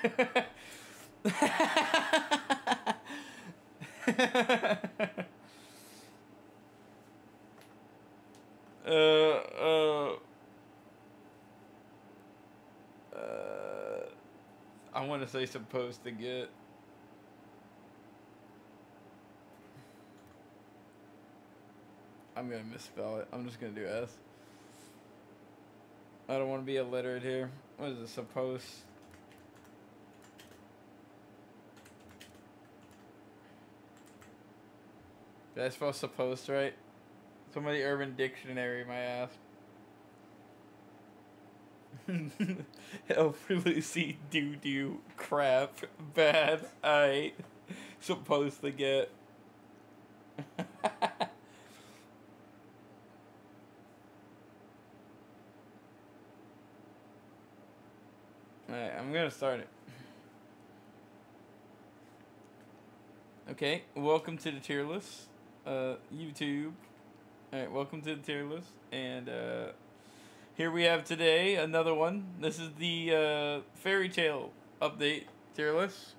uh, uh, I want to say supposed to get. I'm gonna misspell it. I'm just gonna do S. I don't want to be illiterate here. What is it? Supposed. Did I spell supposed right? Somebody Urban Dictionary my ass. L for Lucy, doo-doo, crap, bad, I supposed to get. Alright, I'm gonna start it. Okay, welcome to the tier list. YouTube. Alright, welcome to the tier list. And here we have today another one. This is the Fairy Tail update tier list.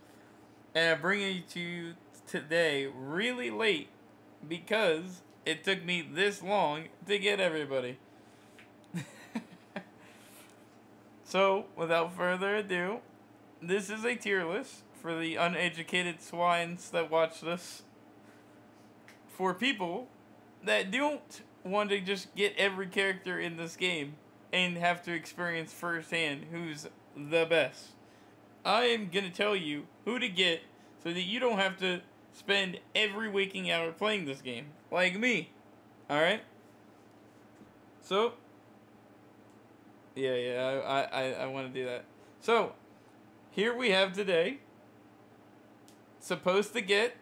And I'm bringing it to you today really late because it took me this long to get everybody. So, without further ado, this is a tier list for the uneducated swines that watch this. For people that don't want to just get every character in this game and have to experience firsthand who's the best. I am going to tell you who to get so that you don't have to spend every waking hour playing this game, like me. Alright? So, I want to do that. So, here we have today, supposed to get,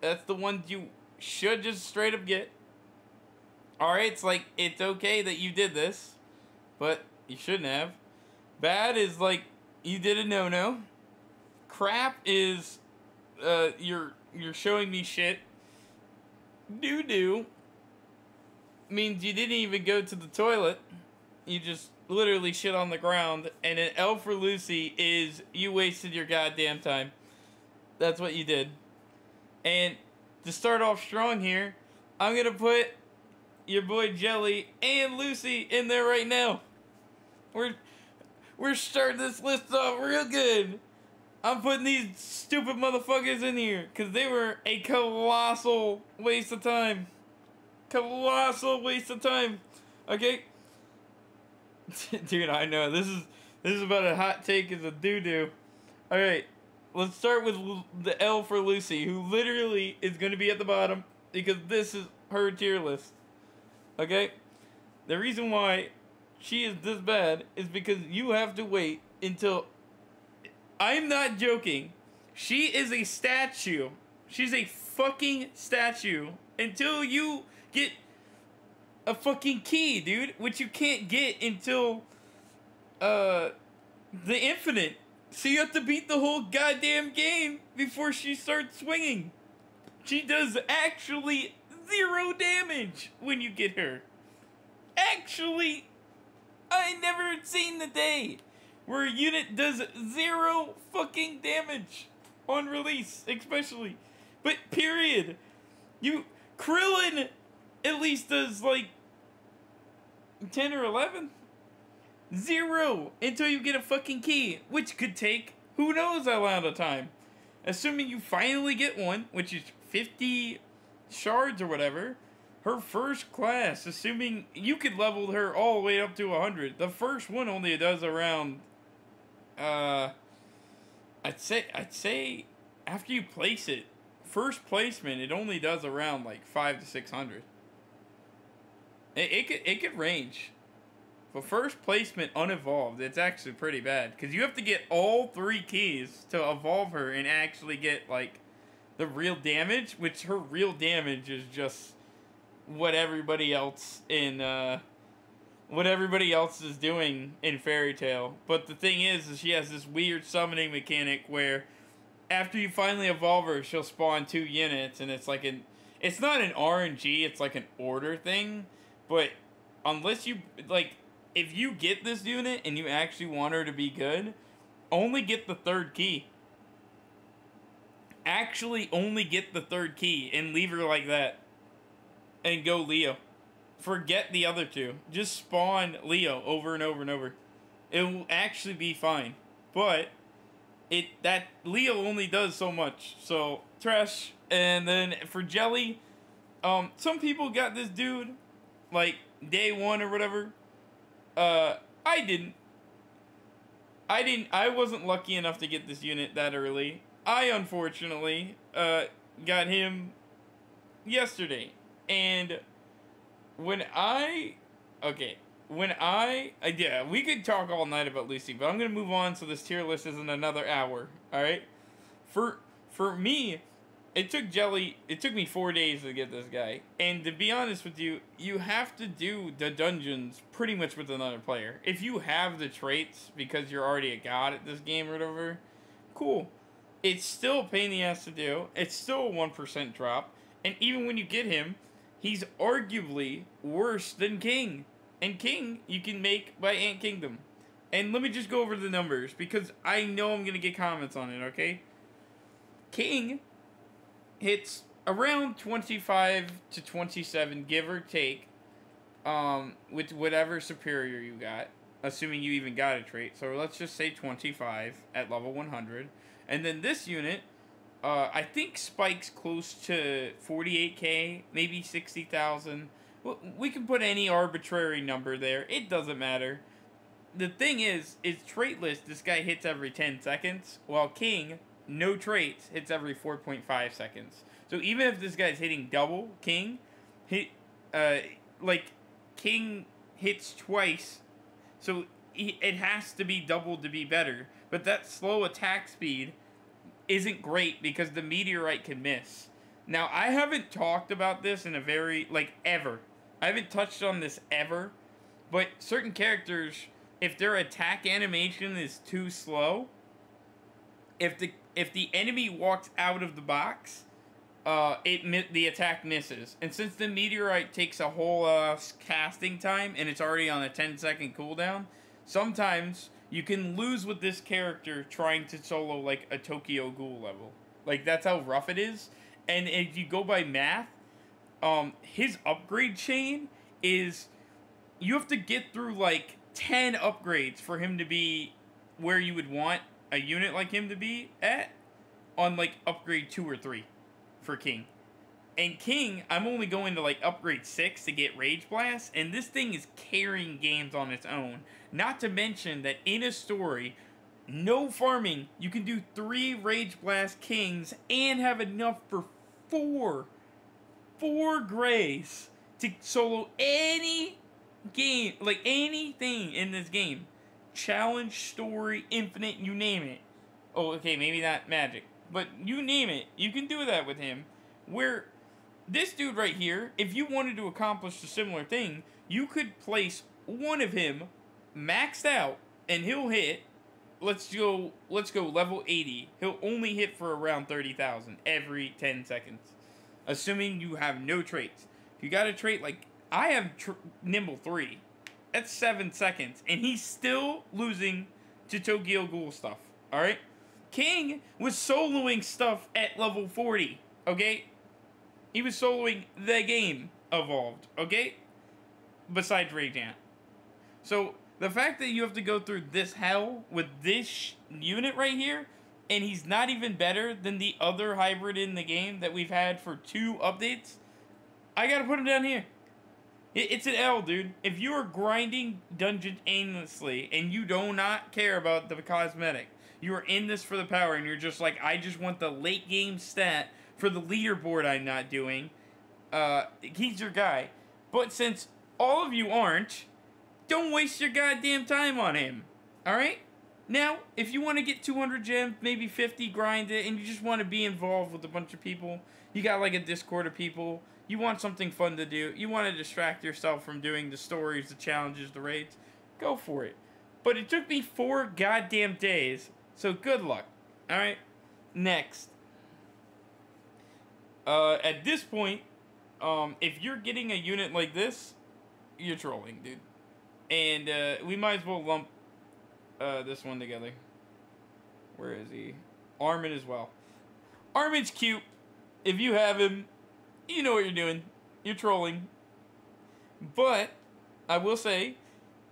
that's the one you should just straight up get. Alright, it's like, it's okay that you did this, but you shouldn't have. Bad is like, you did a no-no. Crap is, you're showing me shit. Doo-doo means you didn't even go to the toilet. You just literally shit on the ground. And an L for Lucy is you wasted your goddamn time. That's what you did. And to start off strong here, I'm gonna put your boy Jelly and Lucy in there right now. We're starting this list off real good. I'm putting these stupid motherfuckers in here because they were a colossal waste of time. Colossal waste of time. Okay? Dude, I know. This is about as hot take as a doo-doo. Alright. Let's start with the L for Lucy, who literally is going to be at the bottom because this is her tier list. Okay? The reason why she is this bad is because you have to wait until... I'm not joking. She is a statue. She's a fucking statue until you get a fucking key, dude, which you can't get until the infinite. So you have to beat the whole goddamn game before she starts swinging. She does actually 0 damage when you get her. Actually, I never seen the day where a unit does 0 fucking damage on release, especially. But period. Krillin at least does like 10 or 11. 0 until you get a fucking key, which could take who knows how long of time. Assuming you finally get one, which is 50 shards or whatever. Her first class, assuming you could level her all the way up to 100. The first one only does around, I'd say after you place it, first placement, it only does around like 500 to 600. It could range. For first placement unevolved, it's actually pretty bad because you have to get all 3 keys to evolve her and actually get like the real damage, which her real damage is just what everybody else in what everybody else is doing in Fairy Tail. But the thing is she has this weird summoning mechanic where after you finally evolve her, she'll spawn 2 units, and it's like it's not an RNG, it's like an order thing. But unless you like, if you get this unit and you actually want her to be good, only get the third key. Actually only get the third key and leave her like that. And go Leo. Forget the other two. Just spawn Leo over and over and over. It will actually be fine. But that Leo only does so much. So trash. And then for Jelly, some people got this dude like day one or whatever. I didn't. I wasn't lucky enough to get this unit that early. I unfortunately got him yesterday. And yeah, we could talk all night about Lucy, but I'm gonna move on so this tier list isn't another hour. All right, for me, it took me 4 days to get this guy, and to be honest with you, you have to do the dungeons pretty much with another player. If you have the traits because you're already a god at this game or whatever, cool. It's still a pain in the ass to do. It's still a 1% drop, and even when you get him, he's arguably worse than King. And King, you can make by Ant Kingdom. And let me just go over the numbers, because I know I'm going to get comments on it, okay? King hits around 25 to 27, give or take, with whatever superior you got, assuming you even got a trait. So let's just say 25 at level 100. And then this unit, I think spikes close to 48k, maybe 60,000. We can put any arbitrary number there. It doesn't matter. The thing is trait list, this guy hits every 10 seconds, while King, no traits, hits every 4.5 seconds. So even if this guy's hitting double, King, King hits twice, so it has to be doubled to be better. But that slow attack speed isn't great because the meteorite can miss. Now, I haven't talked about this in a very, ever. I haven't touched on this ever, but certain characters, if their attack animation is too slow, if the enemy walks out of the box, the attack misses. And since the meteorite takes a whole casting time and it's already on a 10-second cooldown, sometimes you can lose with this character trying to solo like a Tokyo Ghoul level. Like, that's how rough it is. And if you go by math, his upgrade chain is, you have to get through like 10 upgrades for him to be where you would want a unit like him to be at on like upgrade 2 or 3 for King. And King, I'm only going to like upgrade 6 to get Rage Blast, and this thing is carrying games on its own. Not to mention that in a story, no farming, you can do 3 Rage Blast Kings and have enough for 4 Grays to solo any game, like anything in this game. Challenge, story, infinite, you name it. Oh, okay, maybe not magic, but you name it, you can do that with him. Where this dude right here, if you wanted to accomplish a similar thing, you could place one of him maxed out, and he'll hit, let's go level 80. He'll only hit for around 30,000 every 10 seconds. Assuming you have no traits. If you got a trait, like, I have Nimble 3. That's 7 seconds. And he's still losing to Tokyo Ghoul stuff. Alright? King was soloing stuff at level 40. Okay? He was soloing the game evolved. Okay? Besides Radiant. So, the fact that you have to go through this hell with this unit right here, and he's not even better than the other hybrid in the game that we've had for 2 updates, I gotta put him down here. It's an L, dude. If you are grinding dungeons aimlessly and you do not care about the cosmetic, you are in this for the power, and you're just like, I just want the late game stat for the leaderboard I'm not doing, he's your guy. But since all of you aren't, don't waste your goddamn time on him. Alright? Now, if you want to get 200 gems, maybe 50, grind it, and you just want to be involved with a bunch of people, you got like a Discord of people, you want something fun to do, you want to distract yourself from doing the stories, the challenges, the raids, go for it. But it took me 4 goddamn days, so good luck. Alright? Next. At this point, if you're getting a unit like this, you're trolling, dude. And we might as well lump this one together. Where is he? Armin as well. Armin's cute. If you have him, you know what you're doing. You're trolling. But, I will say,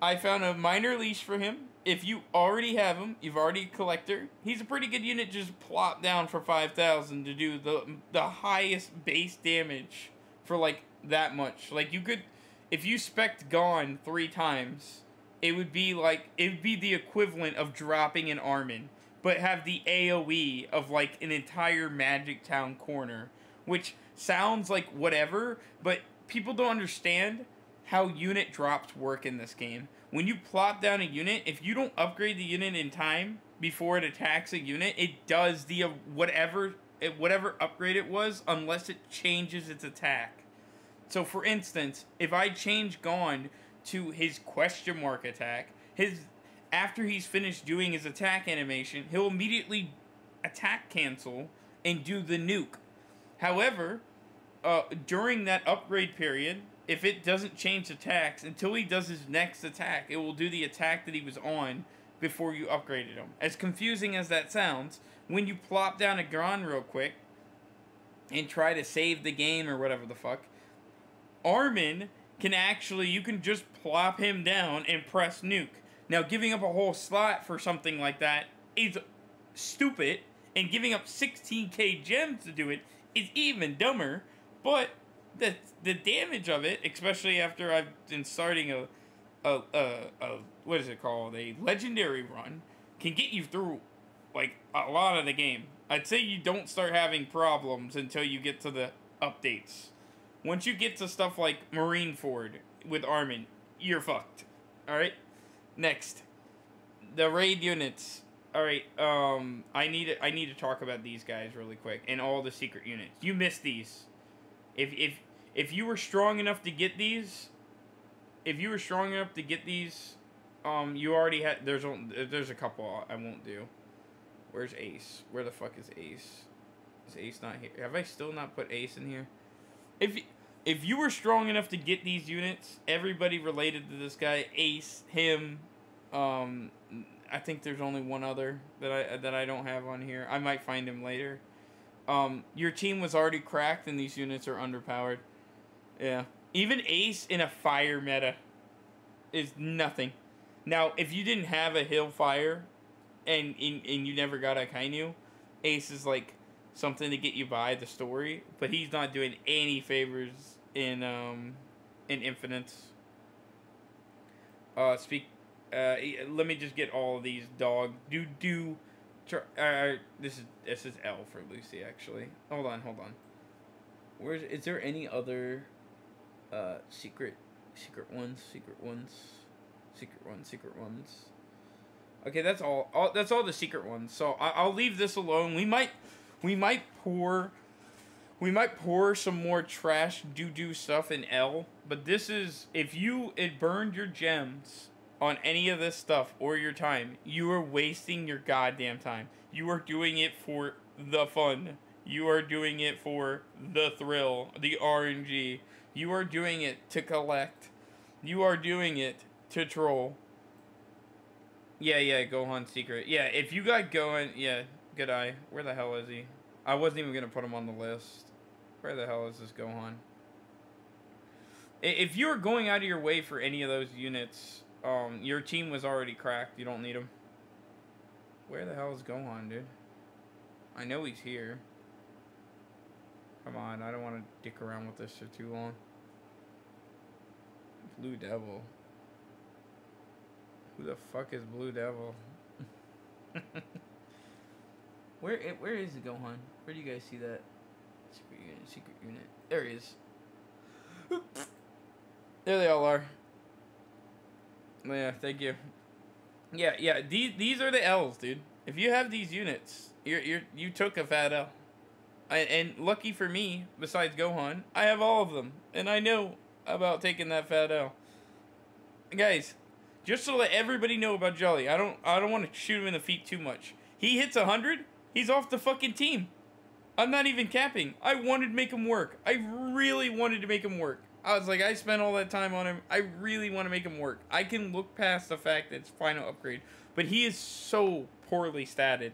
I found a minor leash for him. If you already have him, you've already a collector, he's a pretty good unit. Just plop down for 5,000 to do the highest base damage for, like, that much. Like, you could, if you spec'd Gone 3 times, it would be the equivalent of dropping an Armin, but have the AoE of, like, an entire Magic Town corner, which sounds like whatever, but people don't understand how unit drops work in this game. When you plop down a unit, if you don't upgrade the unit in time before it attacks a unit, it does the whatever upgrade it was, unless it changes its attack. So for instance, if I change Gone to his question mark attack, after he's finished doing his attack animation, he'll immediately attack cancel and do the nuke. However, during that upgrade period, if it doesn't change attacks until he does his next attack, it will do the attack that he was on before you upgraded him. As confusing as that sounds, when you plop down a Gron real quick and try to save the game or whatever the fuck, Armin can actually, you can just plop him down and press nuke. Now, giving up a whole slot for something like that is stupid, and giving up 16k gems to do it is even dumber, but the damage of it, especially after I've been starting a what is it called, a legendary run, can get you through, like, a lot of the game. I'd say you don't start having problems until you get to the updates. Once you get to stuff like Marineford with Armin, you're fucked. Alright? Next. The raid units. Alright, I need to talk about these guys really quick, and all the secret units. You missed these. If you were strong enough to get these, you already had, there's a couple I won't do. Where's Ace? Where the fuck is Ace? Is Ace not here? Have I still not put Ace in here? If you were strong enough to get these units, everybody related to this guy, Ace, him, I think there's only one other that I don't have on here. I might find him later. Your team was already cracked and these units are underpowered. Yeah. Even Ace in a fire meta is nothing. Now, if you didn't have a hill fire and you never got a Kainu, Ace is like something to get you by the story, but he's not doing any favors in Infinites. Let me just get all of these dog this is L for Lucy, actually. Hold on. Is there any other secret ones? Okay, that's all the secret ones. So I'll leave this alone. We might pour some more trash doo-doo stuff in L, but this is, if it burned your gems on any of this stuff or your time, you are wasting your goddamn time. You are doing it for the fun. You are doing it for the thrill, the RNG. You are doing it to collect. You are doing it to troll. Yeah, Gohan secret. Yeah, if you got Gohan, yeah, good eye. Where the hell is he? I wasn't even going to put him on the list. Where the hell is this Gohan? If you were going out of your way for any of those units, your team was already cracked. You don't need them. Where the hell is Gohan, dude? I know he's here. Come on, I don't want to dick around with this for too long. Blue Devil. Who the fuck is Blue Devil? Where is the Gohan? Where do you guys see that? Secret unit. There he is. There they all are. Yeah, thank you. Yeah. These are the L's, dude. If you have these units, you took a fat L. And lucky for me, besides Gohan, I have all of them, and I know about taking that fat L. Guys, just to let everybody know about Jolly, I don't want to shoot him in the feet too much. He hits 100, he's off the fucking team. I'm not even capping. I wanted to make him work. I really wanted to make him work. I was like, I spent all that time on him. I really want to make him work. I can look past the fact that it's final upgrade, but he is so poorly statted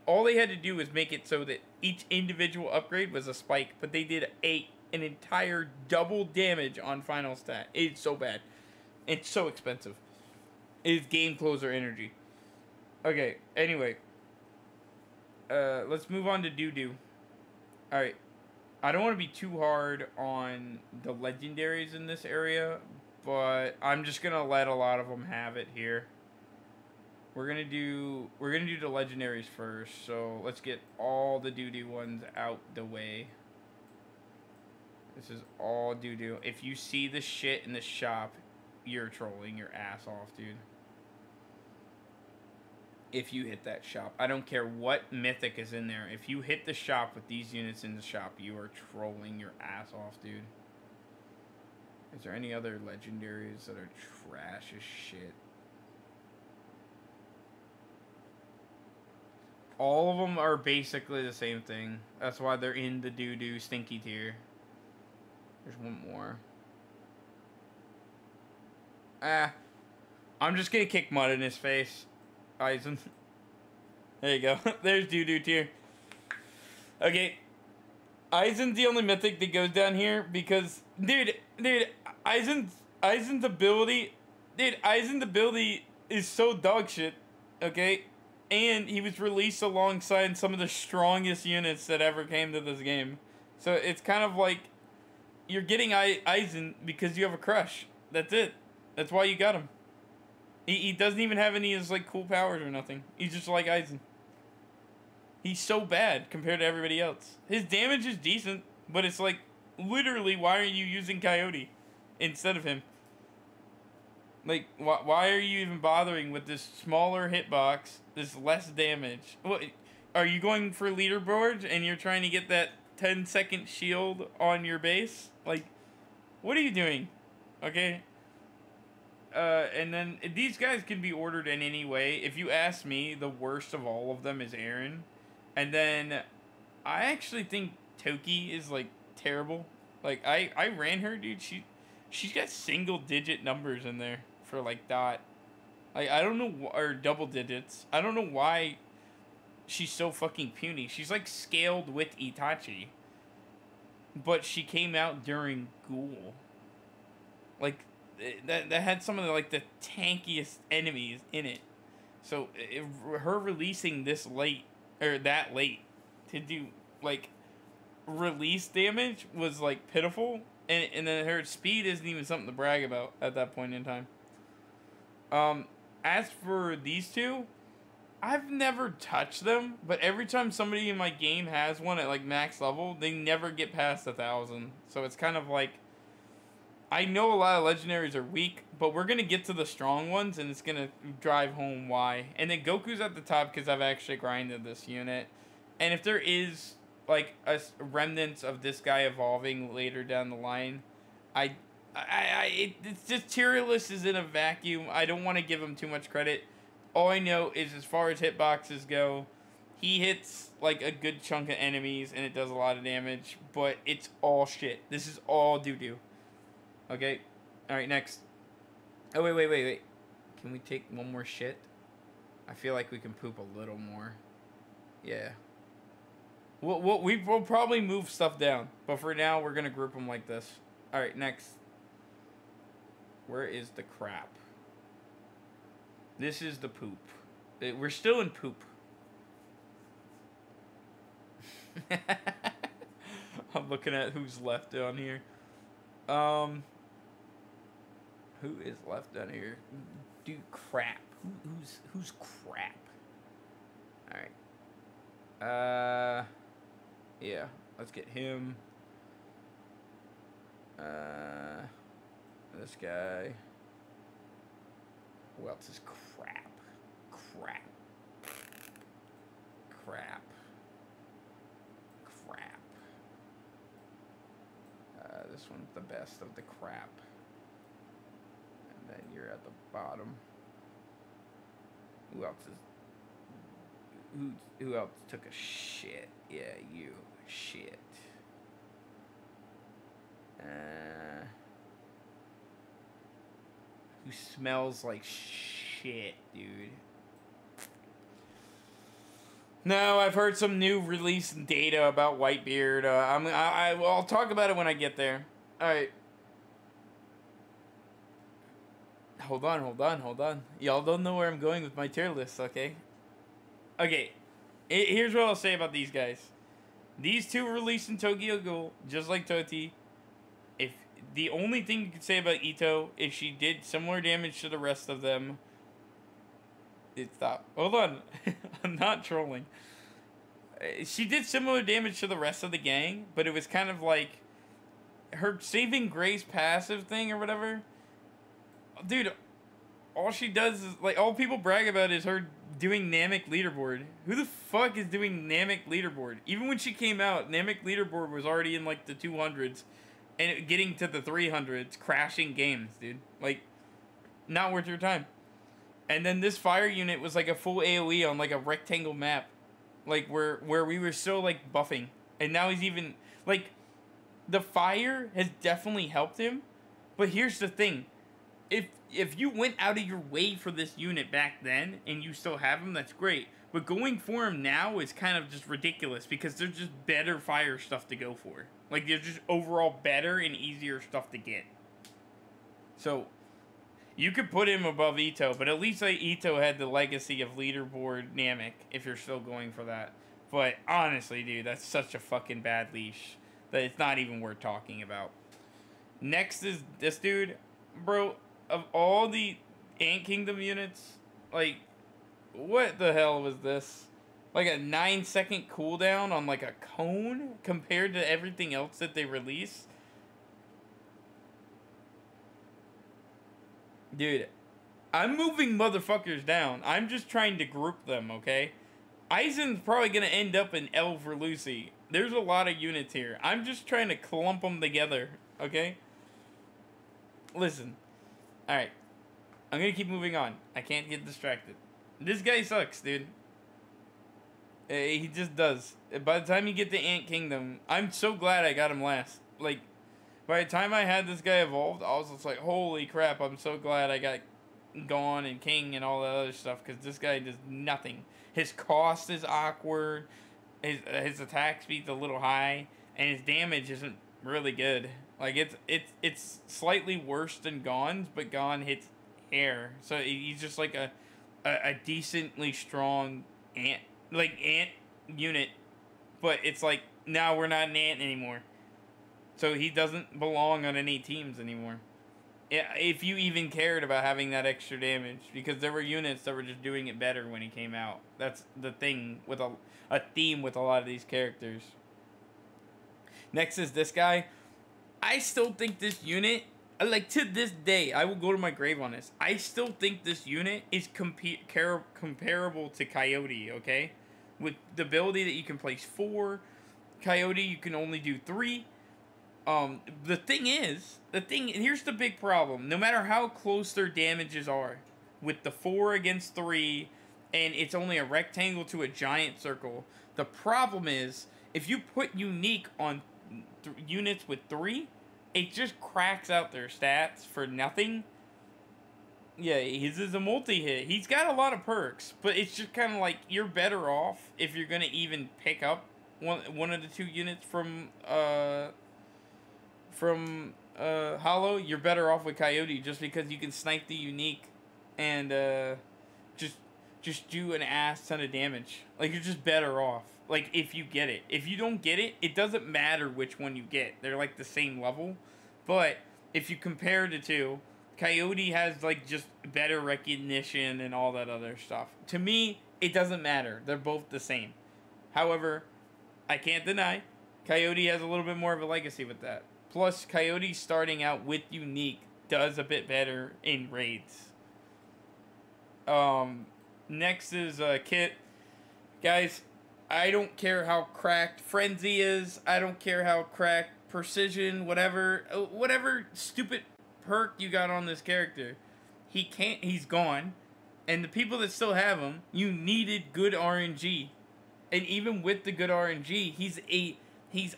all they had to do was make it so that each individual upgrade was a spike, but they did an entire double damage on final stat. It's so bad. It's so expensive. It is game closer energy. Okay, anyway. Let's move on to Doo-Doo. Alright. I don't want to be too hard on the legendaries in this area, but I'm just going to let a lot of them have it here. We're gonna do the legendaries first, so let's get all the doo-doo ones out the way. This is all doo-doo. If you see the shit in the shop, you're trolling your ass off, dude. If you hit that shop, I don't care what mythic is in there. If you hit the shop with these units in the shop, you are trolling your ass off, dude. Is there any other legendaries that are trash as shit? All of them are basically the same thing. That's why they're in the doo-doo stinky tier. There's one more. I'm just gonna kick mud in his face. Eisen. There you go. There's doo-doo tier. Okay. Eisen's the only mythic that goes down here because, dude, Eisen's ability, Eisen's ability is so dog shit, okay? And he was released alongside some of the strongest units that ever came to this game. So it's kind of like you're getting Eisen because you have a crush. That's it. That's why you got him. He doesn't even have any of his, like, cool powers or nothing. He's just like Eisen. He's so bad compared to everybody else. His damage is decent, but it's like, literally, why are you using Coyote instead of him? Like, why are you even bothering with this smaller hitbox, this less damage? What, are you going for leaderboards and you're trying to get that 10-second shield on your base? Like, what are you doing? Okay? And then these guys can be ordered in any way. If you ask me, the worst of all of them is Aaron. And then I actually think Toki is, like, terrible. Like, I ran her, dude. She's got single-digit numbers in there for, like, dot. Like, I don't know, or double digits. I don't know why she's so fucking puny. She's, like, scaled with Itachi. But she came out during Ghoul. Like, that had some of the, like, the tankiest enemies in it. So, her releasing this late, or that late, to do, like, release damage was, like, pitiful. And then her speed isn't even something to brag about at that point in time. As for these two, I've never touched them, but every time somebody in my game has one at, like, max level, they never get past 1,000. So it's kind of like, I know a lot of legendaries are weak, but we're going to get to the strong ones, and it's going to drive home why. And then Goku's at the top because I've actually grinded this unit. And if there is, like, a remnants of this guy evolving later down the line, it's just tier list is in a vacuum. I don't want to give him too much credit. All I know is as far as hitboxes go, he hits, like, a good chunk of enemies, and it does a lot of damage, but it's all shit. This is all doo-doo. Okay? Alright, next. Oh, wait. Can we take one more shit? I feel like we can poop a little more. Yeah. We'll probably move stuff down, but for now, we're gonna group them like this. Alright, next. Where is the crap? This is the poop. We're still in poop. I'm looking at who's left down here. Who is left down here? Dude, crap. Who's crap? Alright. Yeah. Let's get him. This guy. Who else is crap? Crap. This one's the best of the crap. And then you're at the bottom. Who else is... Who else took a shit? Yeah, you. Shit. Who smells like shit, dude? No, I've heard some new release data about Whitebeard. I'll talk about it when I get there. All right. Hold on. Y'all don't know where I'm going with my tier list, okay? Okay. Here's what I'll say about these guys. These two released in Tokyo Ghoul, just like Toti. If the only thing you could say about Ito is she did similar damage to the rest of them. Stop. Hold on. I'm not trolling. She did similar damage to the rest of the gang, but it was kind of like her saving grace passive thing or whatever. Dude, all she does is, like, all people brag about is her doing Namek leaderboard. Who the fuck is doing Namek leaderboard? Even when she came out, Namek leaderboard was already in, like, the 200s. And getting to the 300s, crashing games, dude. Like, not worth your time. And then this fire unit was, like, a full AoE on, like, a rectangle map. Like, where we were still, like, buffing. And now he's even, like, the fire has definitely helped him. But here's the thing. If you went out of your way for this unit back then, and you still have him, that's great. But going for him now is kind of just ridiculous, because there's just better fire stuff to go for. Like, there's just overall better and easier stuff to get. So, you could put him above Ito, but at least, like, Ito had the legacy of leaderboard Namek, if you're still going for that. But, honestly, dude, that's such a fucking bad leash that it's not even worth talking about. Next is this dude. Bro, of all the Ant Kingdom units, like, what the hell was this? Like a 9-second cooldown on, like, a cone compared to everything else that they release? Dude, I'm moving motherfuckers down. I'm just trying to group them, okay? Aizen's probably going to end up in L for Lucy. There's a lot of units here. I'm just trying to clump them together, okay? Listen. Alright. I'm going to keep moving on. I can't get distracted. This guy sucks, dude. He just does. By the time you get to Ant Kingdom, I'm so glad I got him last. Like, by the time I had this guy evolved, I was just like, holy crap, I'm so glad I got Gone and King and all that other stuff, because this guy does nothing. His cost is awkward, his attack speed's a little high, and his damage isn't really good. Like, it's slightly worse than Gone's, but Gone hits air, so he's just like a decently strong ant unit, but it's like, now we're not an ant anymore. So he doesn't belong on any teams anymore. If you even cared about having that extra damage, because there were units that were just doing it better when he came out. That's the thing with a theme with a lot of these characters. Next is this guy. I still think this unit, like, to this day, I will go to my grave on this. I still think this unit is comparable to Coyote, okay? With the ability that you can place 4. Coyote, you can only do 3. Here's the big problem. No matter how close their damages are, with the 4 against 3, and it's only a rectangle to a giant circle, the problem is, if you put unique on units with 3, it just cracks out their stats for nothing. Yeah, his is a multi-hit. He's got a lot of perks, but it's just kind of like, you're better off if you're going to even pick up one of the 2 units from Hollow. You're better off with Coyote, just because you can snipe the unique and just do an ass ton of damage. Like, you're just better off, like, if you get it. If you don't get it, it doesn't matter which one you get. They're like the same level. But if you compare the 2, Coyote has, like, just better recognition and all that other stuff. To me, it doesn't matter. They're both the same. However, I can't deny Coyote has a little bit more of a legacy with that. Plus, Coyote starting out with unique does a bit better in raids. Next is Kit. Guys, I don't care how cracked Frenzy is. I don't care how cracked Precision, whatever stupid perk you got on this character. He's gone. And the people that still have him, you needed good RNG. And even with the good RNG, he's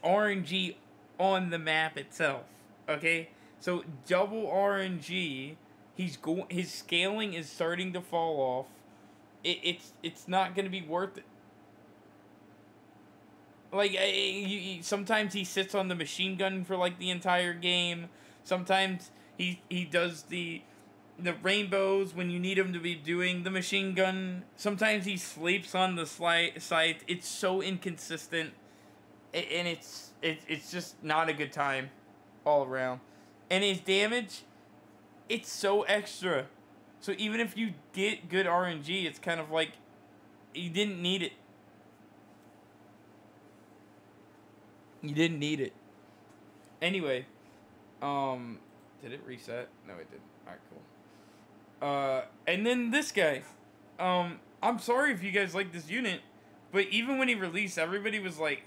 RNG on the map itself. Okay? So double RNG, his scaling is starting to fall off. It's not going to be worth it. Like, sometimes he sits on the machine gun for, like, the entire game. Sometimes he does the rainbows when you need him to be doing the machine gun. Sometimes he sleeps on the site. It's so inconsistent. And it's just not a good time all around. And his damage, it's so extra. So even if you get good RNG, it's kind of like you didn't need it. You didn't need it. Anyway, did it reset? No, it didn't. Alright, cool. And then this guy. I'm sorry if you guys like this unit, but even when he released, everybody was like,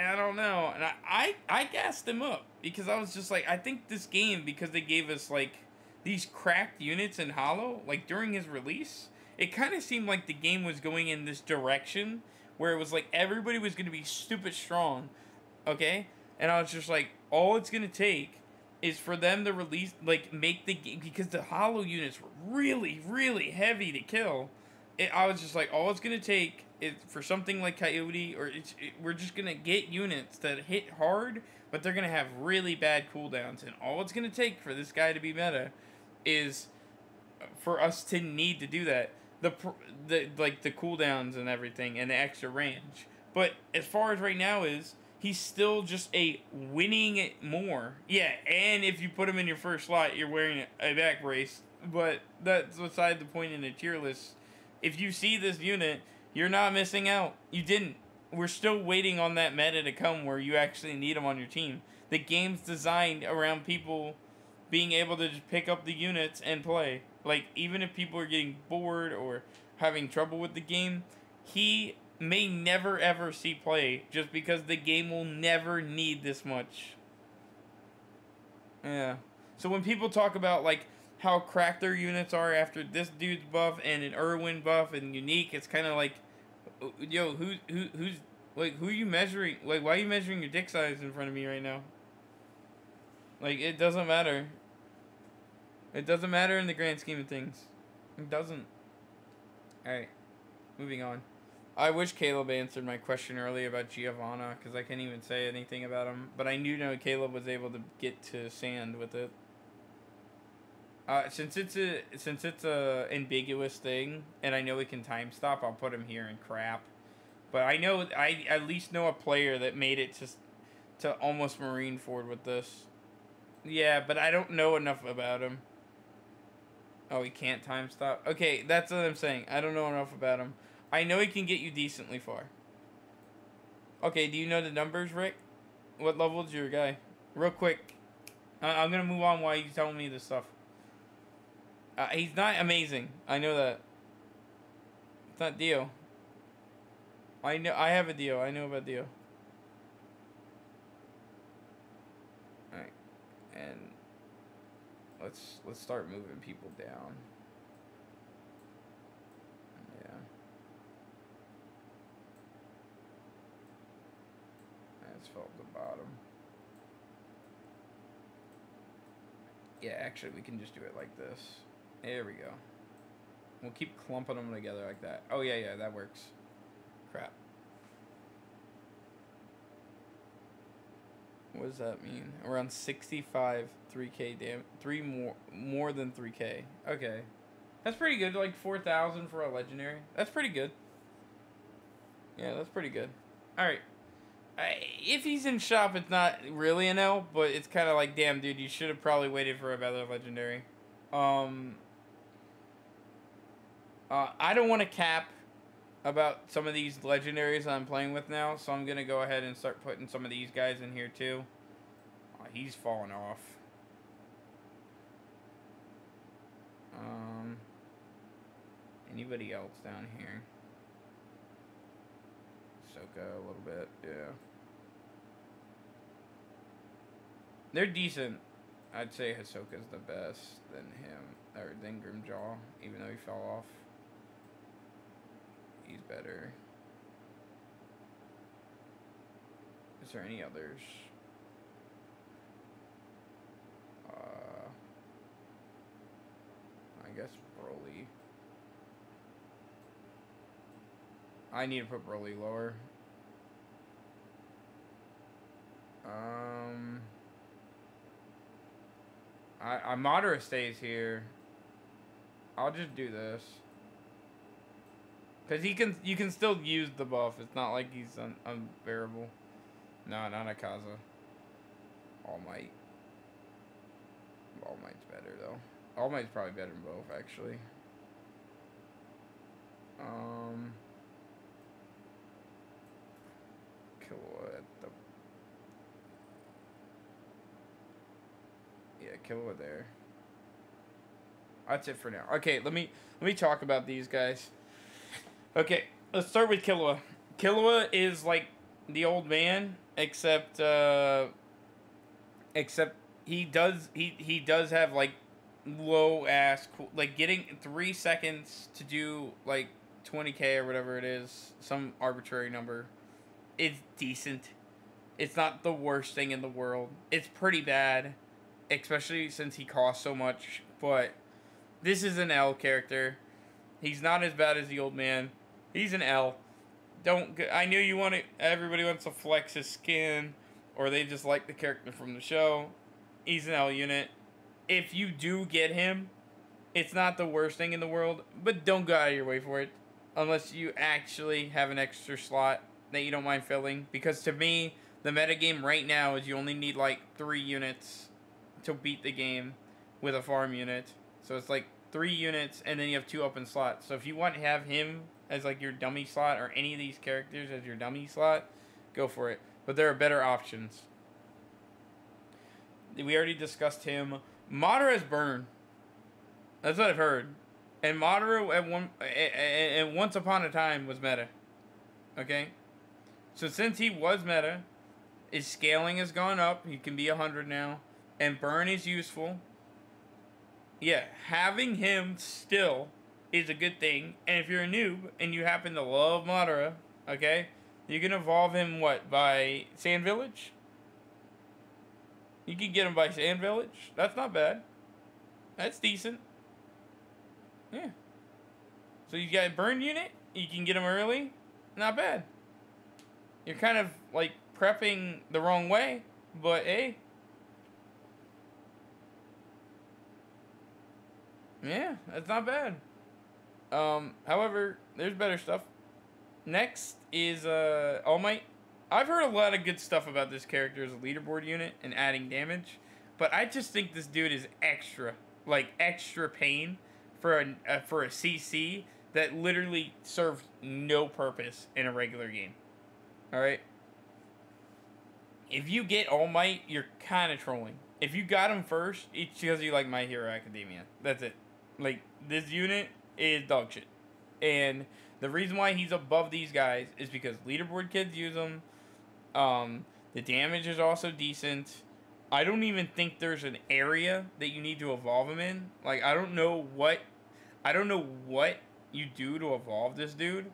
I don't know. And I gassed him up because I was just like, I think this game, because they gave us, like, these cracked units in Holo, like, during his release, it kind of seemed like the game was going in this direction where it was like everybody was going to be stupid strong, okay? And I was just like, all it's going to take is for them to release, like, make the game, because the Holo units were really, really heavy to kill. I was just like, all it's going to take is for something like Coyote, or we're just going to get units that hit hard, but they're going to have really bad cooldowns. And all it's going to take for this guy to be meta is for us to need to do that. The like the cooldowns and everything and the extra range. But as far as right now is, he's still just a winning it more. Yeah, and if you put him in your first slot, you're wearing a back brace. But that's beside the point in the tier list. If you see this unit, you're not missing out. You didn't. We're still waiting on that meta to come where you actually need them on your team. The game's designed around people being able to just pick up the units and play. Like, even if people are getting bored or having trouble with the game, he may never ever see play just because the game will never need this much. Yeah. So when people talk about, like, how cracked their units are after this dude's buff and an Irwin buff and unique, it's kind of like, yo, who's like, who are you measuring? Like, why are you measuring your dick size in front of me right now? Like, it doesn't matter. It doesn't matter in the grand scheme of things. It doesn't. Alright, moving on. I wish Caleb answered my question earlier about Giovanna, because I can't even say anything about him. But I knew Caleb was able to get to sand with it. Since it's a ambiguous thing, and I know we can time stop, I'll put him here in crap. But I at least know a player that made it to almost Marineford with this. Yeah, but I don't know enough about him. Oh, he can't time stop? Okay, that's what I'm saying. I don't know enough about him. I know he can get you decently far. Okay, do you know the numbers, Rick? What level is your guy? Real quick. I'm going to move on while you tell me this stuff. He's not amazing. I know that. It's not Dio. I have a Dio. I know about Dio. Alright. And let's start moving people down. Yeah. Let's fall at the bottom. Yeah, actually we can just do it like this. There we go. We'll keep clumping them together like that. Oh yeah, that works. Crap. What does that mean? Around 65 3k more than 3k. Okay. That's pretty good. Like 4,000 for a legendary. That's pretty good. Yeah, that's pretty good. Alright. If he's in shop, it's not really an L, but it's kind of like, damn, dude, you should have probably waited for a better legendary. I don't want to cap about some of these legendaries I'm playing with now, so I'm going to go ahead and start putting some of these guys in here too. He's falling off. Anybody else down here? Soka a little bit, yeah. They're decent. I'd say Hisoka's the best than him, or than Grimjaw, even though he fell off. He's better. Is there any others? I guess Broly. I need to put Broly lower. Um, Madara stays here. I'll just do this. Cause you can still use the buff. It's not like he's unbearable. No, not Akaza. All Might. All Might's better though. All Might's probably better than both actually. Killua at the. Yeah, Killua there. That's it for now. Okay, let me talk about these guys. Okay, let's start with Killua. Killua is like the old man, except he does have like low ass like getting 3 seconds to do like 20k or whatever it is, some arbitrary number. It's decent. It's not the worst thing in the world. It's pretty bad, especially since he costs so much. But this is an L character. He's not as bad as the old man. He's an L. I know you want to. Everybody wants to flex his skin, or they just like the character from the show. He's an L unit. If you do get him, it's not the worst thing in the world, but don't go out of your way for it, unless you actually have an extra slot that you don't mind filling. Because to me, the metagame right now is you only need like 3 units to beat the game with a farm unit. So it's like 3 units, and then you have 2 open slots. So if you want to have him as like your dummy slot, or any of these characters as your dummy slot, go for it. But there are better options. We already discussed him. Madara's burn. That's what I've heard. And Madara at once upon a time was meta. Okay? So since he was meta, his scaling has gone up. He can be 100 now. And burn is useful. Yeah, having him still is a good thing. And if you're a noob and you happen to love Madara, okay, you can evolve him, what, by Sand Village? You can get him by Sand Village. That's not bad. That's decent. Yeah. So you got a burn unit. You can get him early. Not bad. You're kind of like prepping the wrong way, but hey. Yeah, that's not bad. However, there's better stuff. Next is All Might. I've heard a lot of good stuff about this character as a leaderboard unit and adding damage, but I just think this dude is extra pain for a CC that literally serves no purpose in a regular game. All right. If you get All Might, you're kind of trolling. If you got him first, it's because you like My Hero Academia. That's it. Like, this unit is dog shit. And the reason why he's above these guys is because leaderboard kids use him. The damage is also decent. I don't even think there's an area that you need to evolve him in. Like, I don't know what you do to evolve this dude.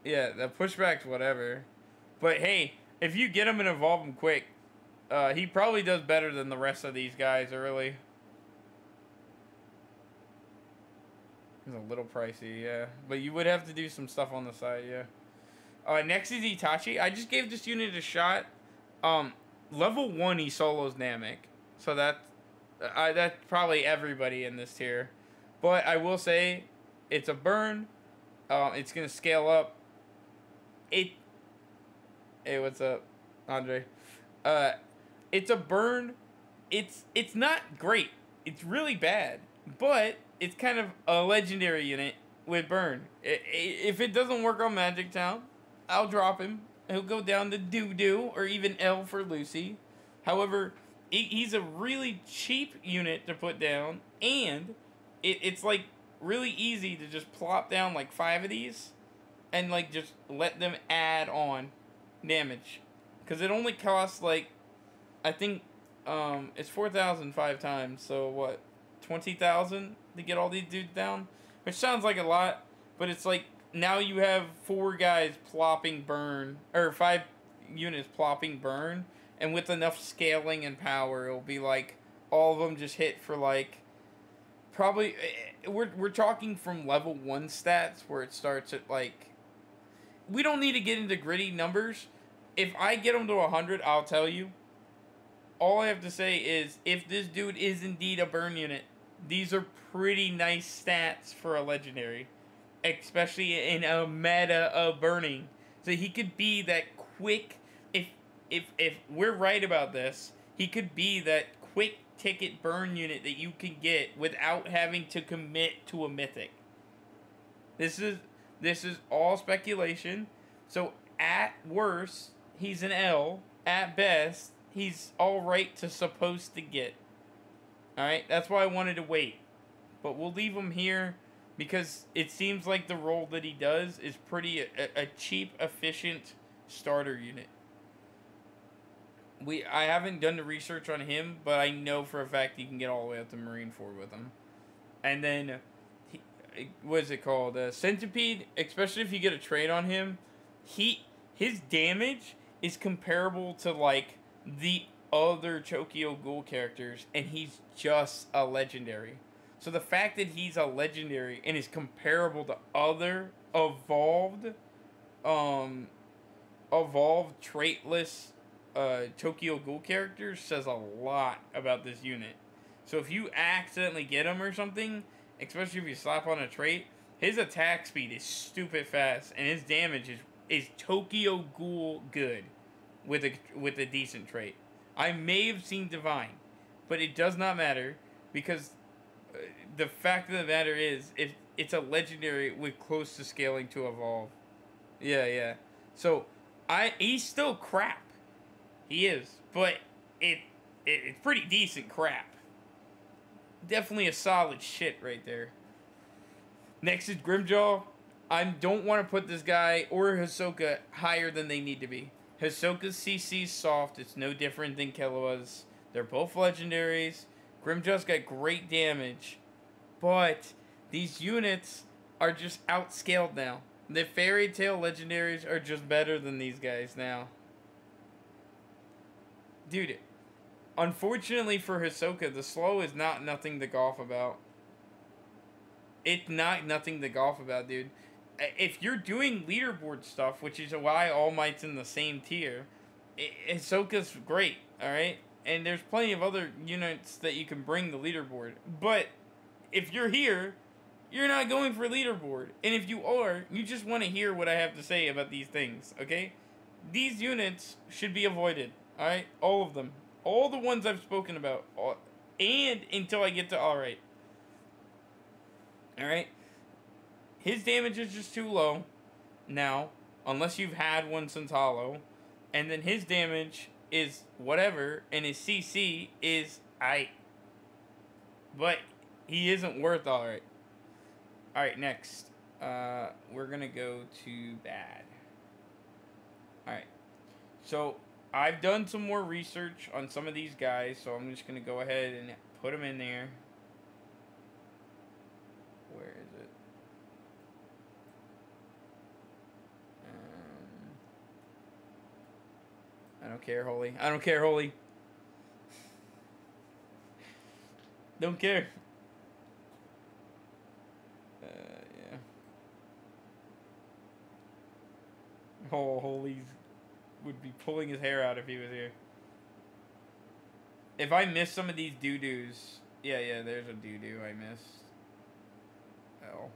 Yeah, the pushback's whatever. But hey, if you get him and evolve him quick, he probably does better than the rest of these guys early. It's a little pricey, yeah. But you would have to do some stuff on the side, yeah. Next is Itachi. I just gave this unit a shot. Level 1 he solos Namek. So that's probably everybody in this tier. But I will say, it's a burn. It's going to scale up. Hey, what's up, Andre? It's a burn. It's not great. It's really bad. But it's kind of a legendary unit with burn. If it doesn't work on Magic Town, I'll drop him. He'll go down to Doo-Doo or even L for Lucy. However, he's a really cheap unit to put down, and it's like really easy to just plop down like 5 of these and like just let them add on damage. Because it only costs like, I think it's 4,000 5 times, so what, 20,000 to get all these dudes down? Which sounds like a lot, but it's like, now you have 4 guys plopping burn, or 5 units plopping burn, and with enough scaling and power, it'll be like, all of them just hit for like, probably, we're talking from level 1 stats, where it starts at like, we don't need to get into gritty numbers. If I get him to 100, I'll tell you. All I have to say is, if this dude is indeed a burn unit, these are pretty nice stats for a legendary. Especially in a meta of burning. So he could be that quick, if we're right about this, he could be that quick ticket burn unit that you can get without having to commit to a mythic. This is all speculation. So at worst, he's an L. At best, he's alright to supposed to get. Alright, that's why I wanted to wait. But we'll leave him here because it seems like the role that he does is pretty a cheap, efficient starter unit. I haven't done the research on him, but I know for a fact you can get all the way up to Marine 4 with him. And then, what is it called? Centipede, especially if you get a trade on him, his damage is comparable to, like, the other Chokyo Ghoul characters, and he's just a legendary. So the fact that he's a legendary and is comparable to other evolved traitless Chokyo Ghoul characters says a lot about this unit. So if you accidentally get him or something, especially if you slap on a trait, his attack speed is stupid fast, and his damage is Chokyo Ghoul good with a decent trait. I may have seen Divine, but it does not matter because the fact of the matter is, if it's a legendary with close to scaling to evolve. Yeah. So he's still crap. He is, but it's pretty decent crap. Definitely a solid shit right there. Next is Grimjaw. I don't want to put this guy or Hisoka higher than they need to be. Hisoka's CC's soft. It's no different than Killua's. They're both legendaries. Grimjaw's got great damage. But these units are just outscaled now. The Fairy Tail legendaries are just better than these guys now. Dude, unfortunately for Hisoka, the slow is not nothing to golf about. It's not nothing to golf about, dude. If you're doing leaderboard stuff, which is why All Might's in the same tier, Hisoka's great, alright? And there's plenty of other units that you can bring the leaderboard. But if you're here, you're not going for leaderboard. And if you are, you just want to hear what I have to say about these things, okay? These units should be avoided, alright? All of them. All the ones I've spoken about. And until I get to alright. Alright? His damage is just too low now, unless you've had one since Hollow. And then his damage is whatever, and his CC is aight. But he isn't worth alright. Alright, next. We're going to go to bad. Alright. So, I've done some more research on some of these guys, so I'm just going to go ahead and put them in there. Where is it? I don't care, Holy. I don't care, Holy. Don't care. Yeah. Oh, Holy would be pulling his hair out if he was here. If I miss some of these doo-doos... Yeah, there's a doo-doo I missed. L.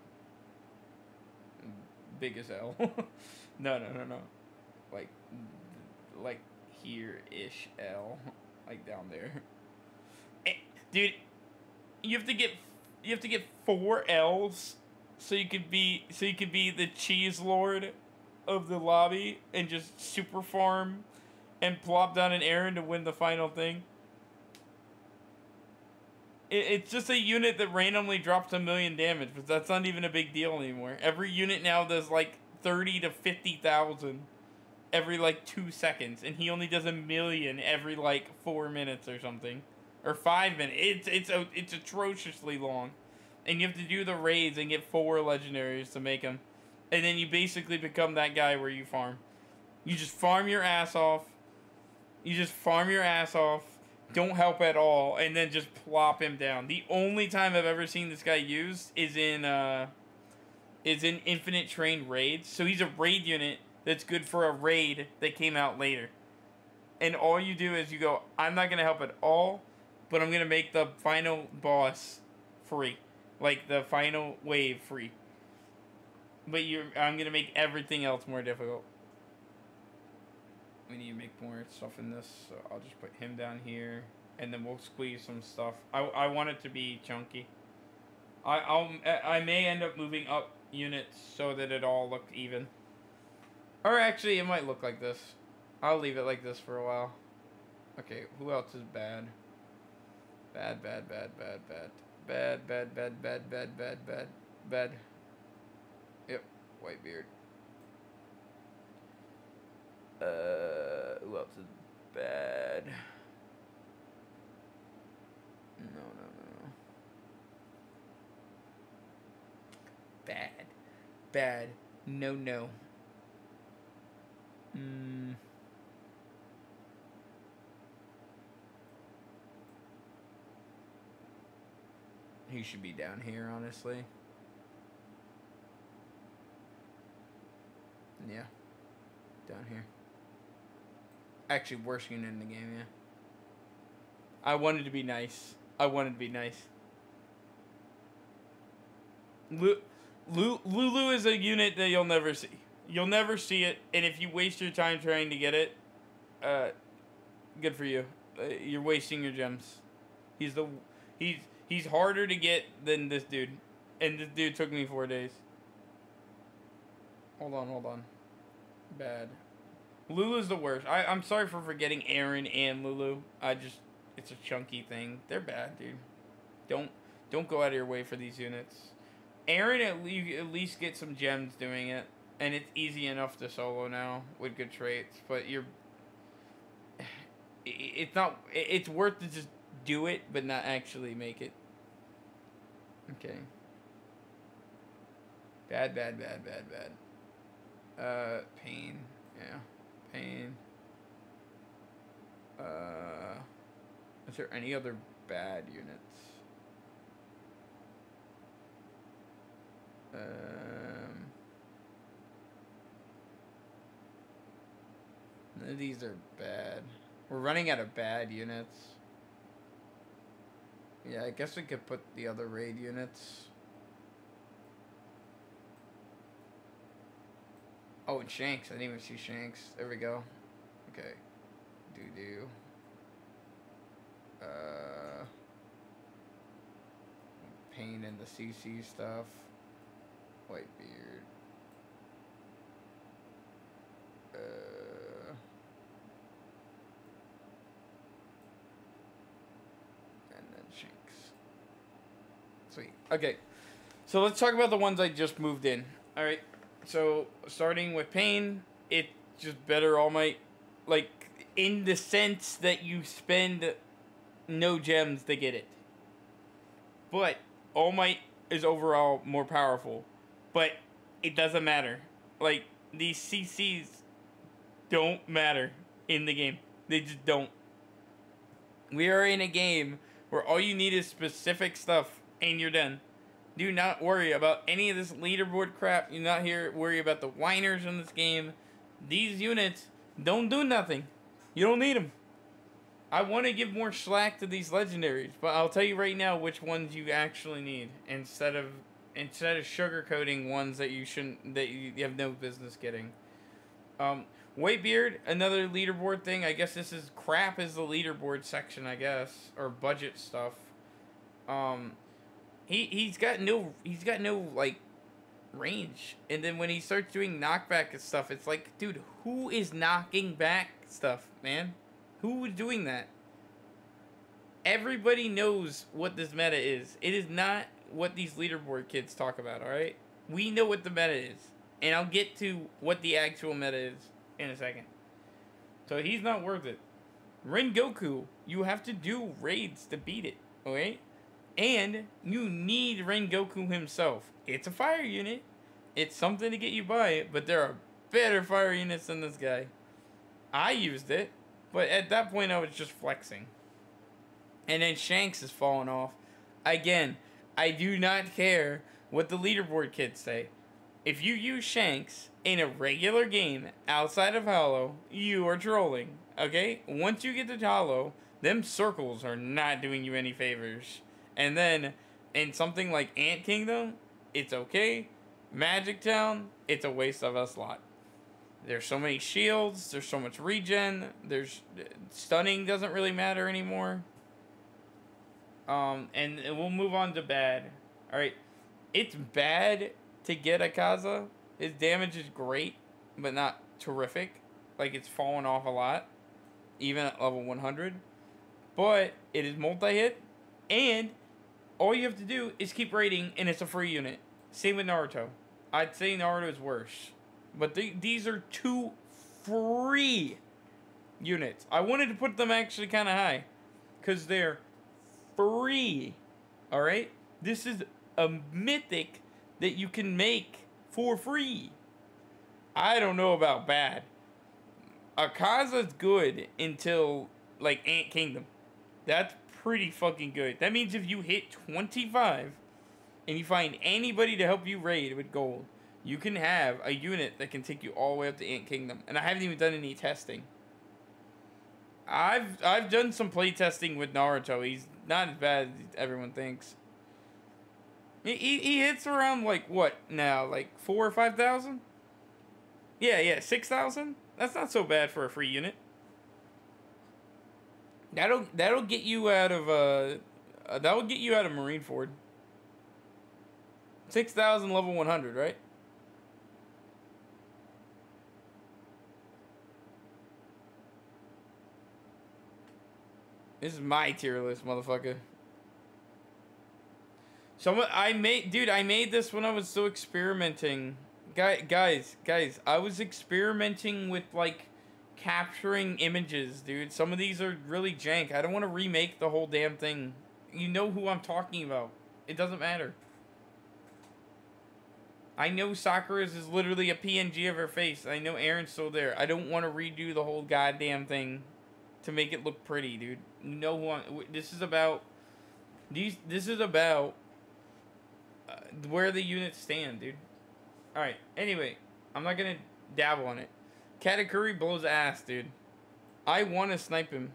Biggest L. No. Like here-ish L. Like down there. Dude, you have to get 4 L's so you could be the cheese lord of the lobby and just super farm and plop down an errand to win the final thing. It's just a unit that randomly drops 1,000,000 damage, but that's not even a big deal anymore. Every unit now does like 30 to 50,000 every like 2 seconds, and he only does 1,000,000 every like 4 minutes or something, or 5 minutes. It's atrociously long, and you have to do the raids and get 4 legendaries to make them, and then you basically become that guy where you farm. You just farm your ass off. Don't help at all, and then just plop him down. The only time I've ever seen this guy used is in Infinite Train raids. So he's a raid unit that's good for a raid that came out later. And all you do is you go, I'm not going to help at all, but I'm going to make the final boss free. Like, the final wave free. But I'm going to make everything else more difficult. We need to make more stuff in this, so I'll just put him down here. And then we'll squeeze some stuff. I want it to be chunky. I may end up moving up units so that it all looked even. Or actually, it might look like this. I'll leave it like this for a while. Okay, who else is bad? Bad. Yep, Whitebeard. Who else is bad? No. Bad. No. He should be down here, honestly. Yeah. Down here. Actually, worst unit in the game, yeah. I wanted to be nice. Lulu is a unit that you'll never see. You'll never see it, and if you waste your time trying to get it, good for you. You're wasting your gems. He's harder to get than this dude, and this dude took me 4 days. Hold on. Bad. Lulu's the worst. I'm sorry for forgetting Aaron and Lulu. It's a chunky thing. They're bad, dude. Don't go out of your way for these units. Aaron at least get some gems doing it, and it's easy enough to solo now with good traits. But it's worth to just do it, but not actually make it. Okay. Bad. Pain. Yeah. Pain. Is there any other bad units? None of these are bad. We're running out of bad units. Yeah, I guess we could put the other raid units. Oh, and Shanks. I didn't even see Shanks. There we go. Okay. Doo-doo. Pain in the CC stuff. Whitebeard. And then Shanks. Sweet. Okay. So let's talk about the ones I just moved in. Alright. So, starting with Pain, it's just better All Might. Like, in the sense that you spend no gems to get it. But All Might is overall more powerful. But it doesn't matter. Like, these CCs don't matter in the game. They just don't. We are in a game where all you need is specific stuff and you're done. Do not worry about any of this leaderboard crap. You're not here worry about the whiners in this game. These units don't do nothing. You don't need them. I want to give more slack to these legendaries, but I'll tell you right now which ones you actually need instead of sugarcoating ones that you have no business getting. Whitebeard, another leaderboard thing. I guess this is crap is the leaderboard section, I guess, or budget stuff. He's got no like range, and then when he starts doing knockback and stuff, it's like, dude, who is knocking back stuff, man? Who is doing that? Everybody knows what this meta is. It is not what these leaderboard kids talk about, alright? We know what the meta is. And I'll get to what the actual meta is in a second. So he's not worth it. Rengoku, you have to do raids to beat it, okay? And you need Rengoku himself. It's a fire unit. It's something to get you by, but there are better fire units than this guy. I used it, but at that point I was just flexing. And then Shanks is falling off. Again, I do not care what the leaderboard kids say. If you use Shanks in a regular game outside of Hollow, you are trolling. Okay? Once you get to Hollow, them circles are not doing you any favors. And then in something like Ant Kingdom, it's okay. Magic Town, it's a waste of a slot. There's so many shields, there's so much regen, there's stunning doesn't really matter anymore. And we'll move on to bad. Alright. It's bad to get a Kaza. His damage is great, but not terrific. Like, it's fallen off a lot, even at level 100. But it is multi-hit, and all you have to do is keep raiding, and it's a free unit. Same with Naruto. I'd say Naruto is worse. But these are 2 free units. I wanted to put them actually kind of high, because they're free. Alright? This is a mythic that you can make for free. I don't know about bad. Akaza's good until, like, Ant Kingdom. That's pretty fucking good. That means if you hit 25 and you find anybody to help you raid with gold, you can have a unit that can take you all the way up to Ant Kingdom. And I haven't even done any testing. I've done some play testing with Naruto. He's not as bad as everyone thinks. He hits around, like, what now? Like 4,000 or 5,000? Yeah, 6,000? That's not so bad for a free unit. That'll get you out of Marineford. 6,000 level 100, right? This is my tier list, motherfucker. I made this when I was still experimenting. Guys, I was experimenting with, like, capturing images, dude. Some of these are really jank. I don't want to remake the whole damn thing. You know who I'm talking about. It doesn't matter. I know Sakura's is literally a PNG of her face. I know Aaron's still there. I don't want to redo the whole goddamn thing to make it look pretty, dude. You know who this is about. This is about where the units stand, dude. Alright, anyway. I'm not gonna dabble on it. Katakuri blows ass, dude. I want to snipe him.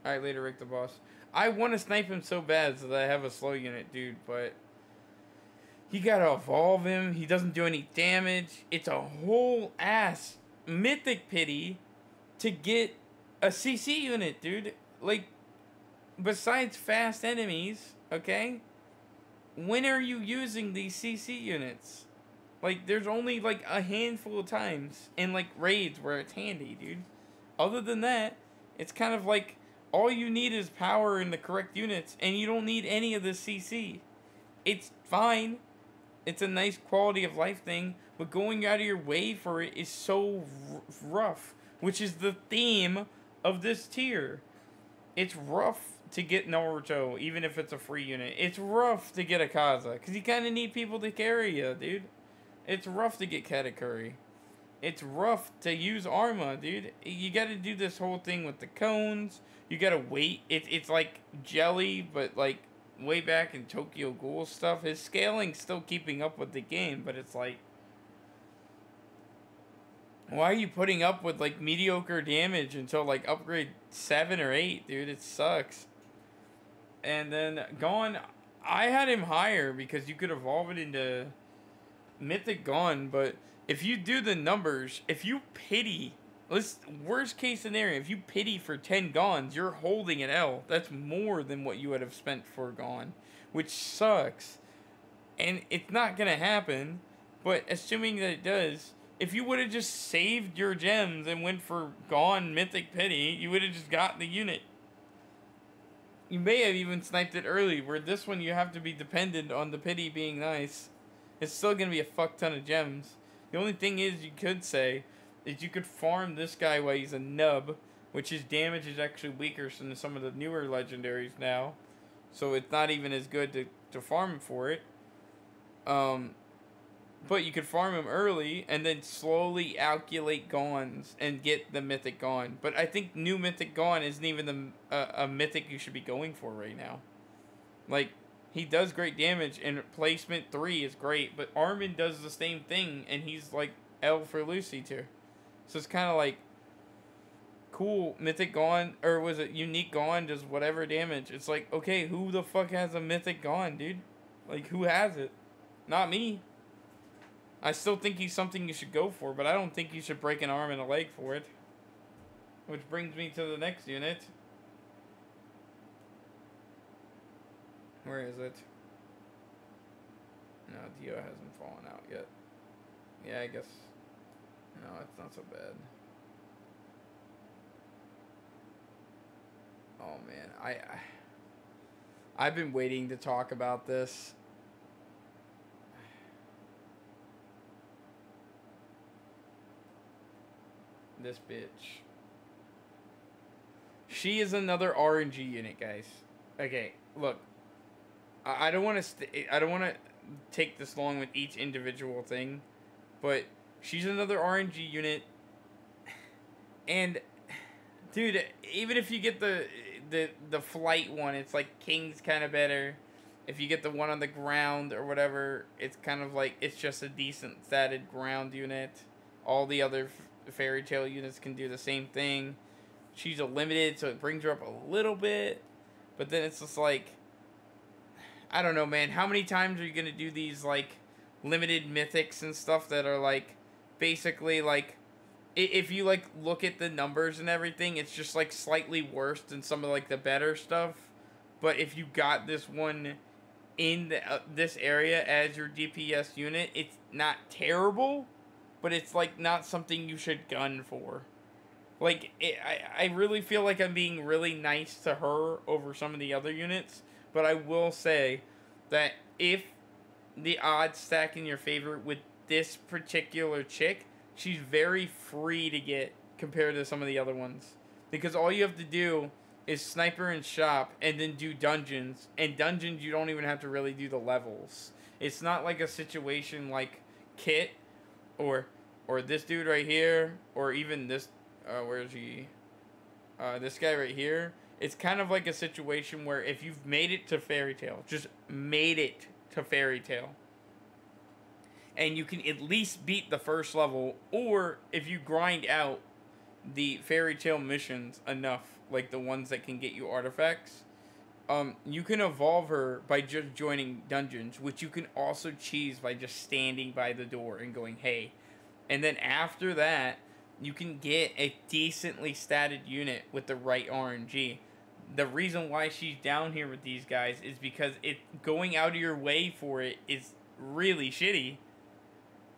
Alright, later, Rick the boss. I want to snipe him so bad so that I have a slow unit, dude, but you gotta evolve him. He doesn't do any damage. It's a whole ass mythic pity to get a CC unit, dude. Like, besides fast enemies, okay? When are you using these CC units? Like, there's only, like, a handful of times in, like, raids where it's handy, dude. Other than that, it's kind of like, all you need is power in the correct units, and you don't need any of the CC. It's fine. It's a nice quality of life thing, but going out of your way for it is so rough, which is the theme of this tier. It's rough to get Naruto, even if it's a free unit. It's rough to get Akaza, because you kind of need people to carry you, dude. It's rough to get Katakuri. It's rough to use Arma, dude. You gotta do this whole thing with the cones. You gotta wait. It's like Jelly, but like way back in Tokyo Ghoul stuff. His scaling's still keeping up with the game, but it's like, why are you putting up with like mediocre damage until like upgrade 7 or 8, dude? It sucks. And then Gon, I had him higher because you could evolve it into Mythic Gon, but if you do the numbers, if you pity, worst case scenario, if you pity for 10 Gons, you're holding an L. That's more than what you would have spent for Gon, which sucks. And it's not going to happen, but assuming that it does, if you would have just saved your gems and went for Gon Mythic Pity, you would have just got the unit. You may have even sniped it early, where this one you have to be dependent on the pity being nice. It's still going to be a fuck ton of gems. The only thing is you could say is you could farm this guy while he's a nub, which his damage is actually weaker than some of the newer legendaries now. So it's not even as good to farm for it. But you could farm him early and then slowly calculate Gons and get the Mythic Gon. But I think new Mythic Gon isn't even a Mythic you should be going for right now. Like, He does great damage, and placement 3 is great, but Armin does the same thing, and he's like L for Lucy too. So it's kind of like, cool, Mythic Gone, or was it Unique Gone does whatever damage. It's like, okay, who the fuck has a Mythic Gone, dude? Like, who has it? Not me. I still think he's something you should go for, but I don't think you should break an arm and a leg for it. Which brings me to the next unit. Where is it? No, Dio hasn't fallen out yet. Yeah, I guess. No, it's not so bad. Oh man, I've been waiting to talk about this. This bitch. She is another RNG unit, guys. Okay, look. I don't want to. I don't want to take this long with each individual thing, but she's another RNG unit. And, dude, even if you get the flight one, it's like King's kind of better. If you get the one on the ground or whatever, it's kind of like it's just a decent statted ground unit. All the other Fairy Tail units can do the same thing. She's a limited, so it brings her up a little bit, but then it's just like, I don't know, man. How many times are you gonna do these like limited mythics and stuff that are like basically like, if you like look at the numbers and everything, it's just like slightly worse than some of like the better stuff. But if you got this one in this area as your DPS unit, it's not terrible, but it's like not something you should gun for. Like, I really feel like I'm being really nice to her over some of the other units, but I will say that if the odds stack in your favor with this particular chick, she's very free to get compared to some of the other ones. Because all you have to do is sniper and shop and then do dungeons. And dungeons, you don't even have to really do the levels. It's not like a situation like Kit or this dude right here, or even this, where is he? This guy right here. It's kind of like a situation where if you've made it to Fairy Tail, just made it to Fairy Tail, and you can at least beat the first level, or if you grind out the Fairy Tail missions enough, like the ones that can get you artifacts, you can evolve her by just joining dungeons, which you can also cheese by just standing by the door and going, hey. And then after that, you can get a decently statted unit with the right RNG. The reason why she's down here with these guys is because going out of your way for it is really shitty.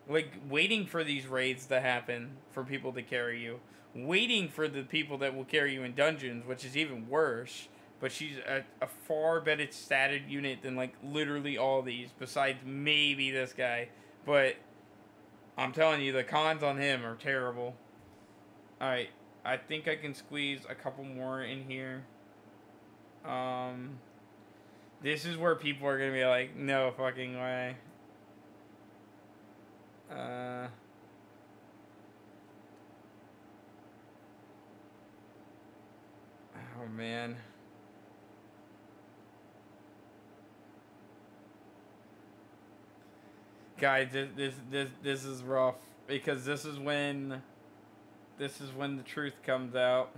Like, waiting for these raids to happen for people to carry you. Waiting for the people that will carry you in dungeons, which is even worse. But she's a far better statted unit than, like, literally all these, besides maybe this guy. But I'm telling you, the cons on him are terrible. Alright, I think I can squeeze a couple more in here. This is where people are gonna be like, no fucking way. Oh man. Guys, this is rough, because this is when the truth comes out.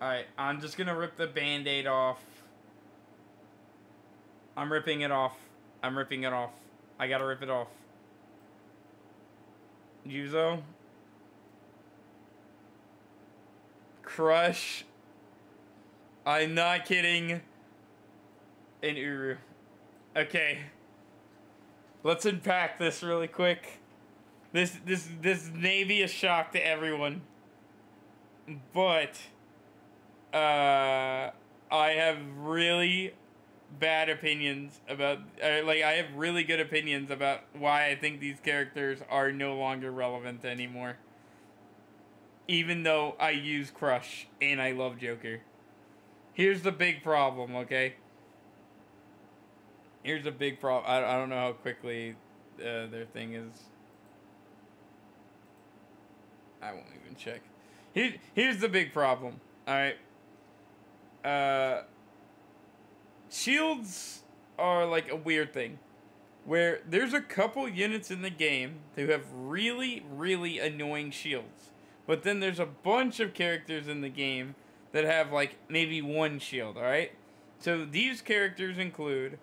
Alright, I'm just gonna rip the band-aid off. I'm ripping it off. I'm ripping it off. I gotta rip it off. Yuzo. Crush. I'm not kidding. And Uru. Okay. Let's unpack this really quick. This may be a shock to everyone. But I have really bad opinions about, like, I have really good opinions about why I think these characters are no longer relevant anymore. Even though I use Crush and I love Joker. Here's the big problem, okay? Here's the big problem. I don't know how quickly their thing is. I won't even check. Here's the big problem. Alright. Shields are like a weird thing. Where there's a couple units in the game who have really, really annoying shields. But then there's a bunch of characters in the game that have like maybe one shield, alright? So these characters include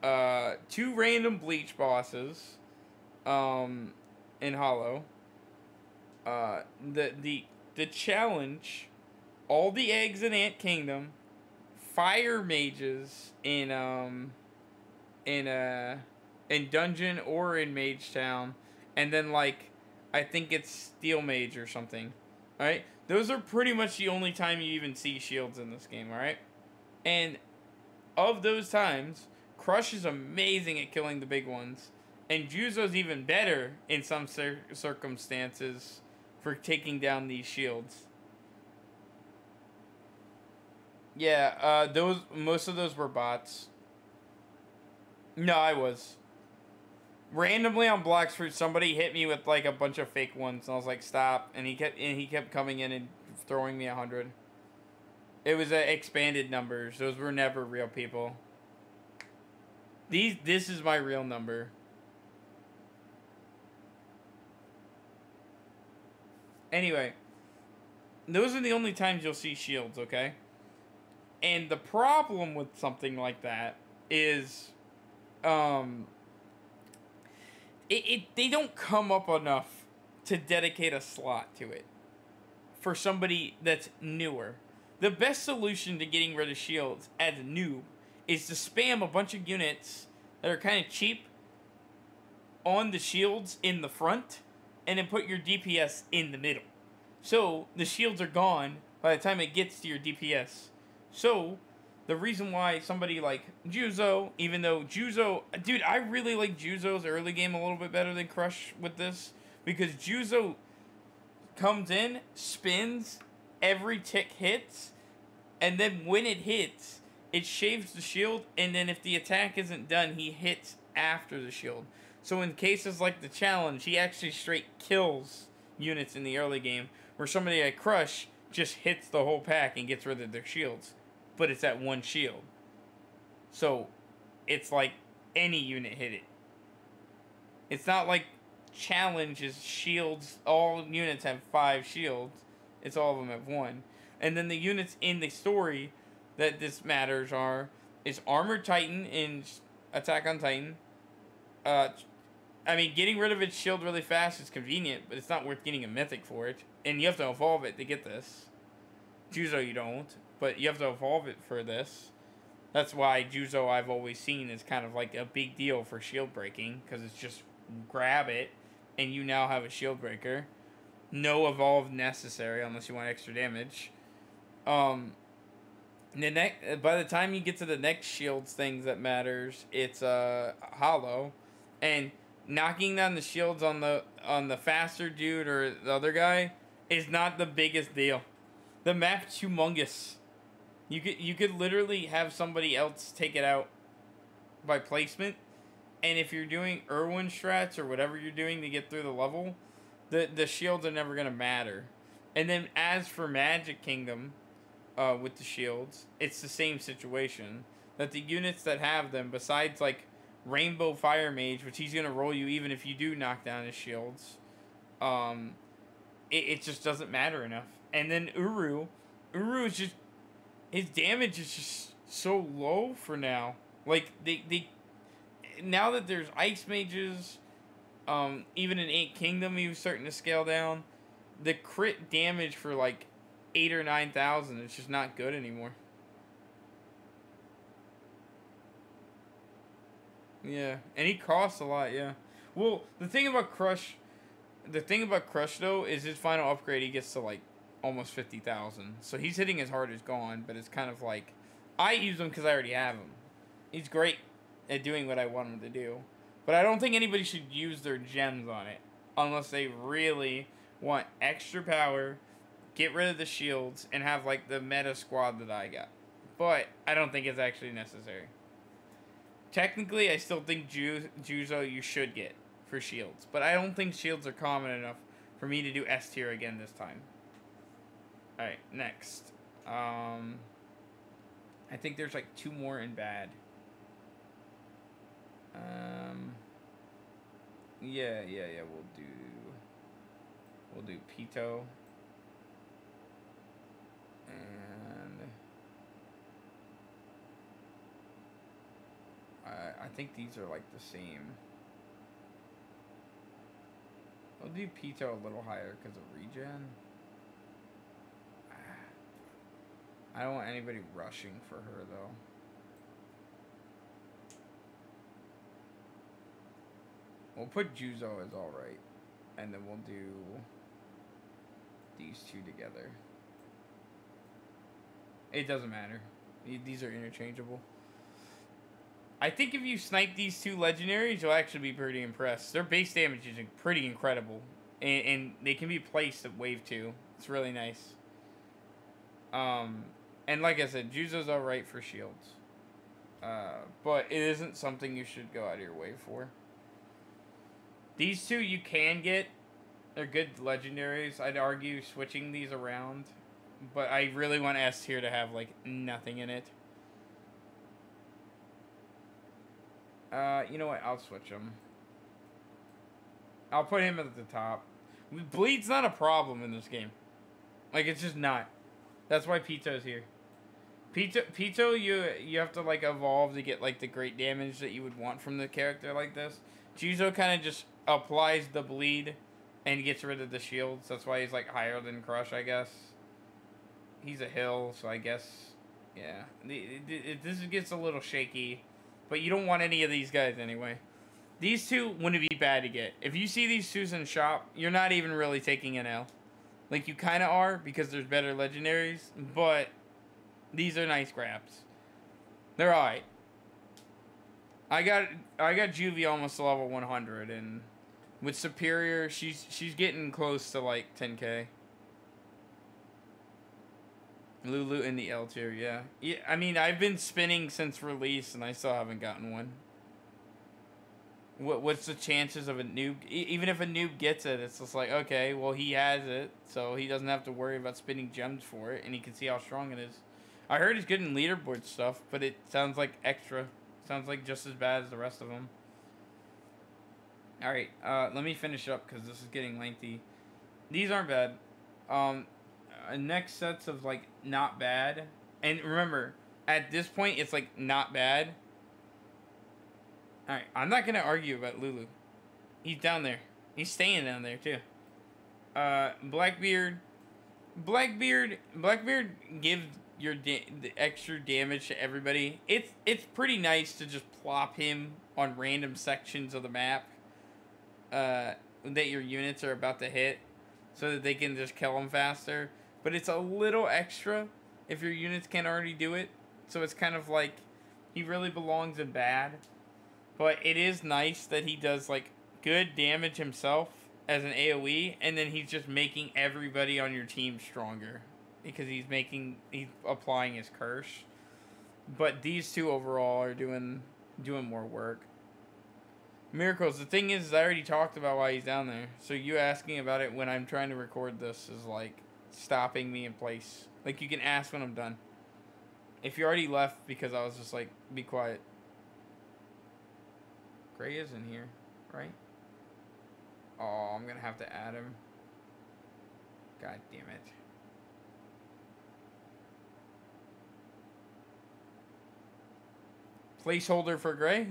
2 random Bleach bosses in Hollow. The challenge, all the eggs in Ant Kingdom, fire mages in Dungeon or in Mage Town, and then like I think it's Steel Mage or something. Alright? Those are pretty much the only time you even see shields in this game, alright? And of those times, Crush is amazing at killing the big ones. And Juzo's even better in some circumstances for taking down these shields. Yeah, most of those were bots. No, I was. Randomly on Bloxfruit, somebody hit me with like a bunch of fake ones, and I was like, "Stop!" And he kept coming in and throwing me 100. It was expanded numbers; those were never real people. This is my real number. Anyway, those are the only times you'll see shields, okay? And the problem with something like that is, they don't come up enough to dedicate a slot to it for somebody that's newer. The best solution to getting rid of shields as a noob is to spam a bunch of units that are kind of cheap on the shields in the front, and then put your DPS in the middle. So the shields are gone by the time it gets to your DPS. So the reason why somebody like Juzo, even though Juzo, dude, I really like Juzo's early game a little bit better than Crush with this, because Juzo comes in, spins, every tick hits, and then when it hits, it shaves the shield, and then if the attack isn't done, he hits after the shield. So in cases like the challenge, he actually straight kills units in the early game, where somebody like Crush just hits the whole pack and gets rid of their shields. But it's at one shield. So it's like any unit hit it. It's not like challenge is shields. All units have 5 shields. It's all of them have 1. And then the units in the story that this matters is Armored Titan in Attack on Titan. I mean, getting rid of its shield really fast is convenient, but it's not worth getting a mythic for it. And you have to evolve it to get this. Juzo you don't, but you have to evolve it for this. That's why Juzo I've always seen is kind of like a big deal for shield breaking, because it's just grab it, and you now have a shield breaker. No evolve necessary unless you want extra damage. By the time you get to the next shields things that matters, it's Hollow, and knocking down the shields on the faster dude or the other guy is not the biggest deal. The map's humongous. You could literally have somebody else take it out by placement, and if you're doing Irwin strats or whatever you're doing to get through the level, the shields are never gonna matter. And then as for Magic Kingdom, with the shields, it's the same situation. That the units that have them, besides like Rainbow Fire Mage, which he's gonna roll you even if you do knock down his shields, it just doesn't matter enough. And then Uru is just, his damage is just so low for now. Like they now that there's ice mages, even in Ant Kingdom he was starting to scale down. The crit damage for like 8,000 or 9,000 is just not good anymore. Yeah, and he costs a lot. Yeah. Well, the thing about Crush though is his final upgrade. He gets to like almost 50,000. So he's hitting as hard as gone, but it's kind of like, I use him because I already have him. He's great at doing what I want him to do, but I don't think anybody should use their gems on it unless they really want extra power, get rid of the shields, and have like the meta squad that I got. But I don't think it's actually necessary. Technically, I still think Juzo you should get for shields, but I don't think shields are common enough for me to do S tier again this time. Alright, next. I think there's like 2 more in bad. Yeah. We'll do Pito. And I think these are like the same. We'll do Pito a little higher because of regen. I don't want anybody rushing for her though. We'll put Juzo as alright. And then we'll do these two together. It doesn't matter. These are interchangeable. I think if you snipe these two legendaries, you'll actually be pretty impressed. Their base damage is pretty incredible. And they can be placed at wave 2. It's really nice. And like I said, Juzo's alright for shields. But it isn't something you should go out of your way for. These two you can get. They're good legendaries. I'd argue switching these around. But I really want S tier to have, like, nothing in it. You know what? I'll switch him. I'll put him at the top. Bleed's not a problem in this game. Like, it's just not. That's why Pito's here. Pito, you have to, like, evolve to get, like, the great damage that you would want from the character like this. Juzo kind of just applies the bleed and gets rid of the shields. That's why he's, like, higher than Crush, I guess. He's a hill, so I guess, yeah. This gets a little shaky, but you don't want any of these guys anyway. These two wouldn't be bad to get. If you see these twos in shop, you're not even really taking an L. Like, you kind of are, because there's better legendaries, but these are nice grabs. They're alright. I got Juvie almost to level 100, and with Superior, she's getting close to, like, 10k. Lulu in the L tier, yeah. I mean, I've been spinning since release, and I still haven't gotten one. What's the chances of a noob? Even if a noob gets it, it's just like, okay, well, he has it, so he doesn't have to worry about spinning gems for it, and he can see how strong it is. I heard he's good in leaderboard stuff, but it sounds like extra. Sounds like just as bad as the rest of them. Alright, let me finish up, because this is getting lengthy. These aren't bad. Next sets of, like, not bad. And remember, at this point, it's, like, not bad. Alright, I'm not going to argue about Lulu. He's down there. He's staying down there, too. Blackbeard gives the extra damage to everybody. It's pretty nice to just plop him on random sections of the map that your units are about to hit, so that they can just kill them faster. But it's a little extra if your units can't already do it. So it's kind of like he really belongs in bad. But it is nice that he does, like, good damage himself as an AoE. And then he's just making everybody on your team stronger. Because he's applying his curse. But these two overall are doing more work. Miracles, the thing is I already talked about why he's down there. So you asking about it when I'm trying to record this is, like, stopping me in place. Like, you can ask when I'm done. If you already left because I was just like, be quiet. Gray is in here, right? Oh, I'm gonna have to add him. God damn it. Placeholder for Gray?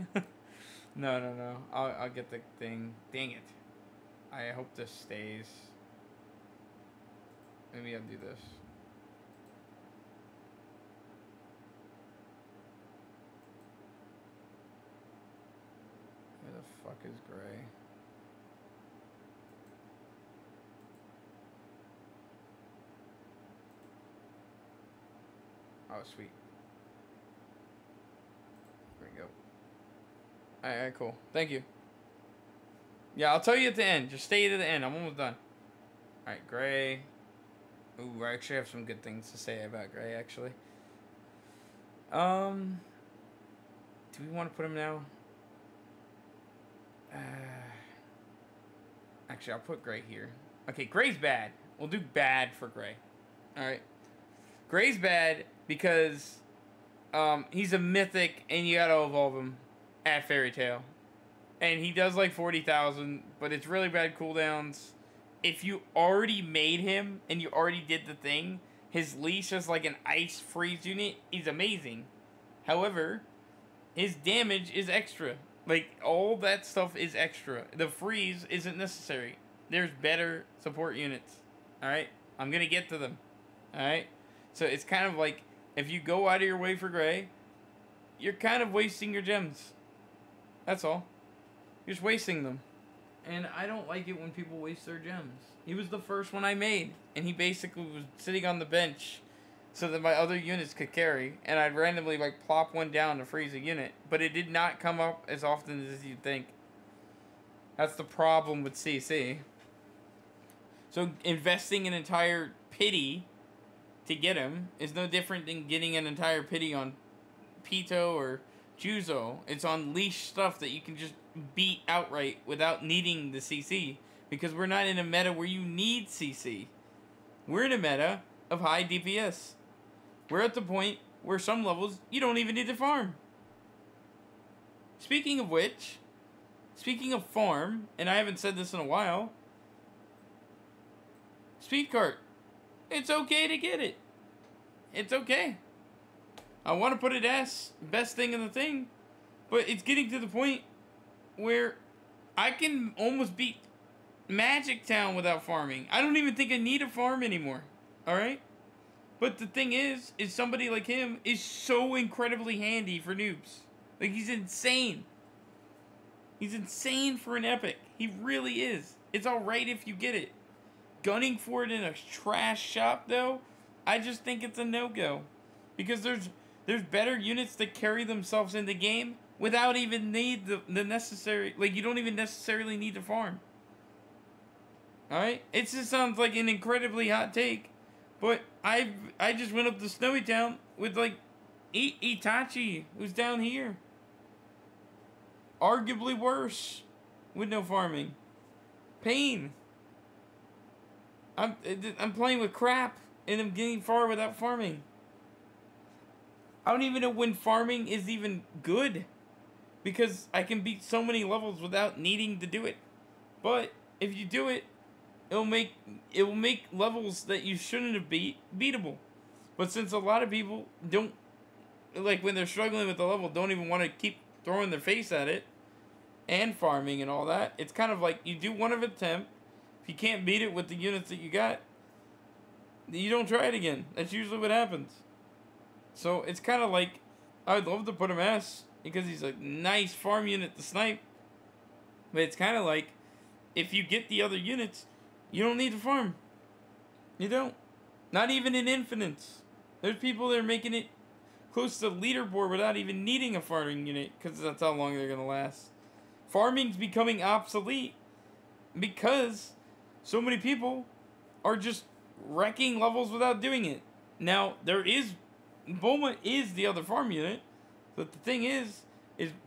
No. I'll get the thing. Dang it. I hope this stays. Maybe I'll do this. Where the fuck is Gray? Oh, sweet. There we go. Alright, cool. Thank you. Yeah, I'll tell you at the end. Just stay to the end. I'm almost done. Alright, Gray. Ooh, I actually have some good things to say about Gray, actually. Do we want to put him now? Actually, I'll put Gray here. Okay, Gray's bad. We'll do bad for Gray. Alright. Gray's bad because he's a mythic and you gotta evolve him at Fairy Tail. And he does like 40,000, but it's really bad cooldowns. If you already made him and you already did the thing, his leash is like an ice freeze unit. He's amazing. However, his damage is extra. Like, all that stuff is extra. The freeze isn't necessary. There's better support units. Alright? I'm gonna get to them. Alright? So it's kind of like, if you go out of your way for Gray, you're kind of wasting your gems. That's all. You're just wasting them. And I don't like it when people waste their gems. He was the first one I made, and he basically was sitting on the bench so that my other units could carry, and I'd randomly like plop one down to freeze a unit, but it did not come up as often as you'd think. That's the problem with CC. So investing an entire pity to get him is no different than getting an entire pity on Pito or Juzo. It's on leash stuff that you can just beat outright without needing the CC, because we're not in a meta where you need CC. We're in a meta of high DPS. We're at the point where some levels you don't even need to farm. Speaking of which, speaking of farm, and I haven't said this in a while, Speed Cart. It's okay to get it. It's okay. I want to put it as best thing in the thing, but it's getting to the point where I can almost beat Magic Town without farming. I don't even think I need a farm anymore. Alright? But the thing is somebody like him is so incredibly handy for noobs. Like, he's insane. He's insane for an epic. He really is. It's alright if you get it. Gunning for it in a trash shop, though, I just think it's a no-go. Because there's better units that carry themselves in the game without even need the necessary... Like, you don't even necessarily need to farm. Alright? It just sounds like an incredibly hot take. But I just went up to Snowy Town with, like, Itachi, who's down here. Arguably worse with no farming. Pain. I'm playing with crap, and I'm getting far without farming. I don't even know when farming is even good, because I can beat so many levels without needing to do it. But if you do it, it will make levels that you shouldn't have beatable. But since a lot of people don't, like, when they're struggling with the level, don't even want to keep throwing their face at it and farming and all that, it's kind of like you do one of attempt. If you can't beat it with the units that you got, you don't try it again. That's usually what happens. So it's kind of like, I'd love to put him S because he's a nice farm unit to snipe. But it's kind of like, if you get the other units, you don't need to farm. You don't. Not even in infinites. There's people that are making it close to the leaderboard without even needing a farming unit, because that's how long they're going to last. Farming's becoming obsolete because so many people are just wrecking levels without doing it. Now, Bulma is the other farm unit, but the thing is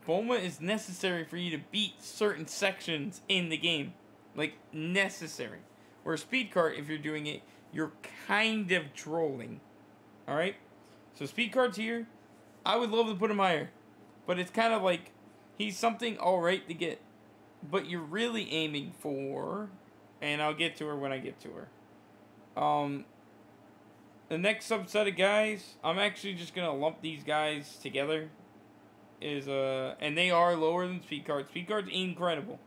Bulma is necessary for you to beat certain sections in the game. Like, necessary. Or a Speed Cart, if you're doing it, you're kind of trolling. Alright? So Speed Cart's here. I would love to put him higher. But it's kind of like, he's something alright to get. But you're really aiming for, and I'll get to her when I get to her. The next subset of guys, I'm actually just going to lump these guys together. And they are lower than Speed Cart. Speed Cart's incredible.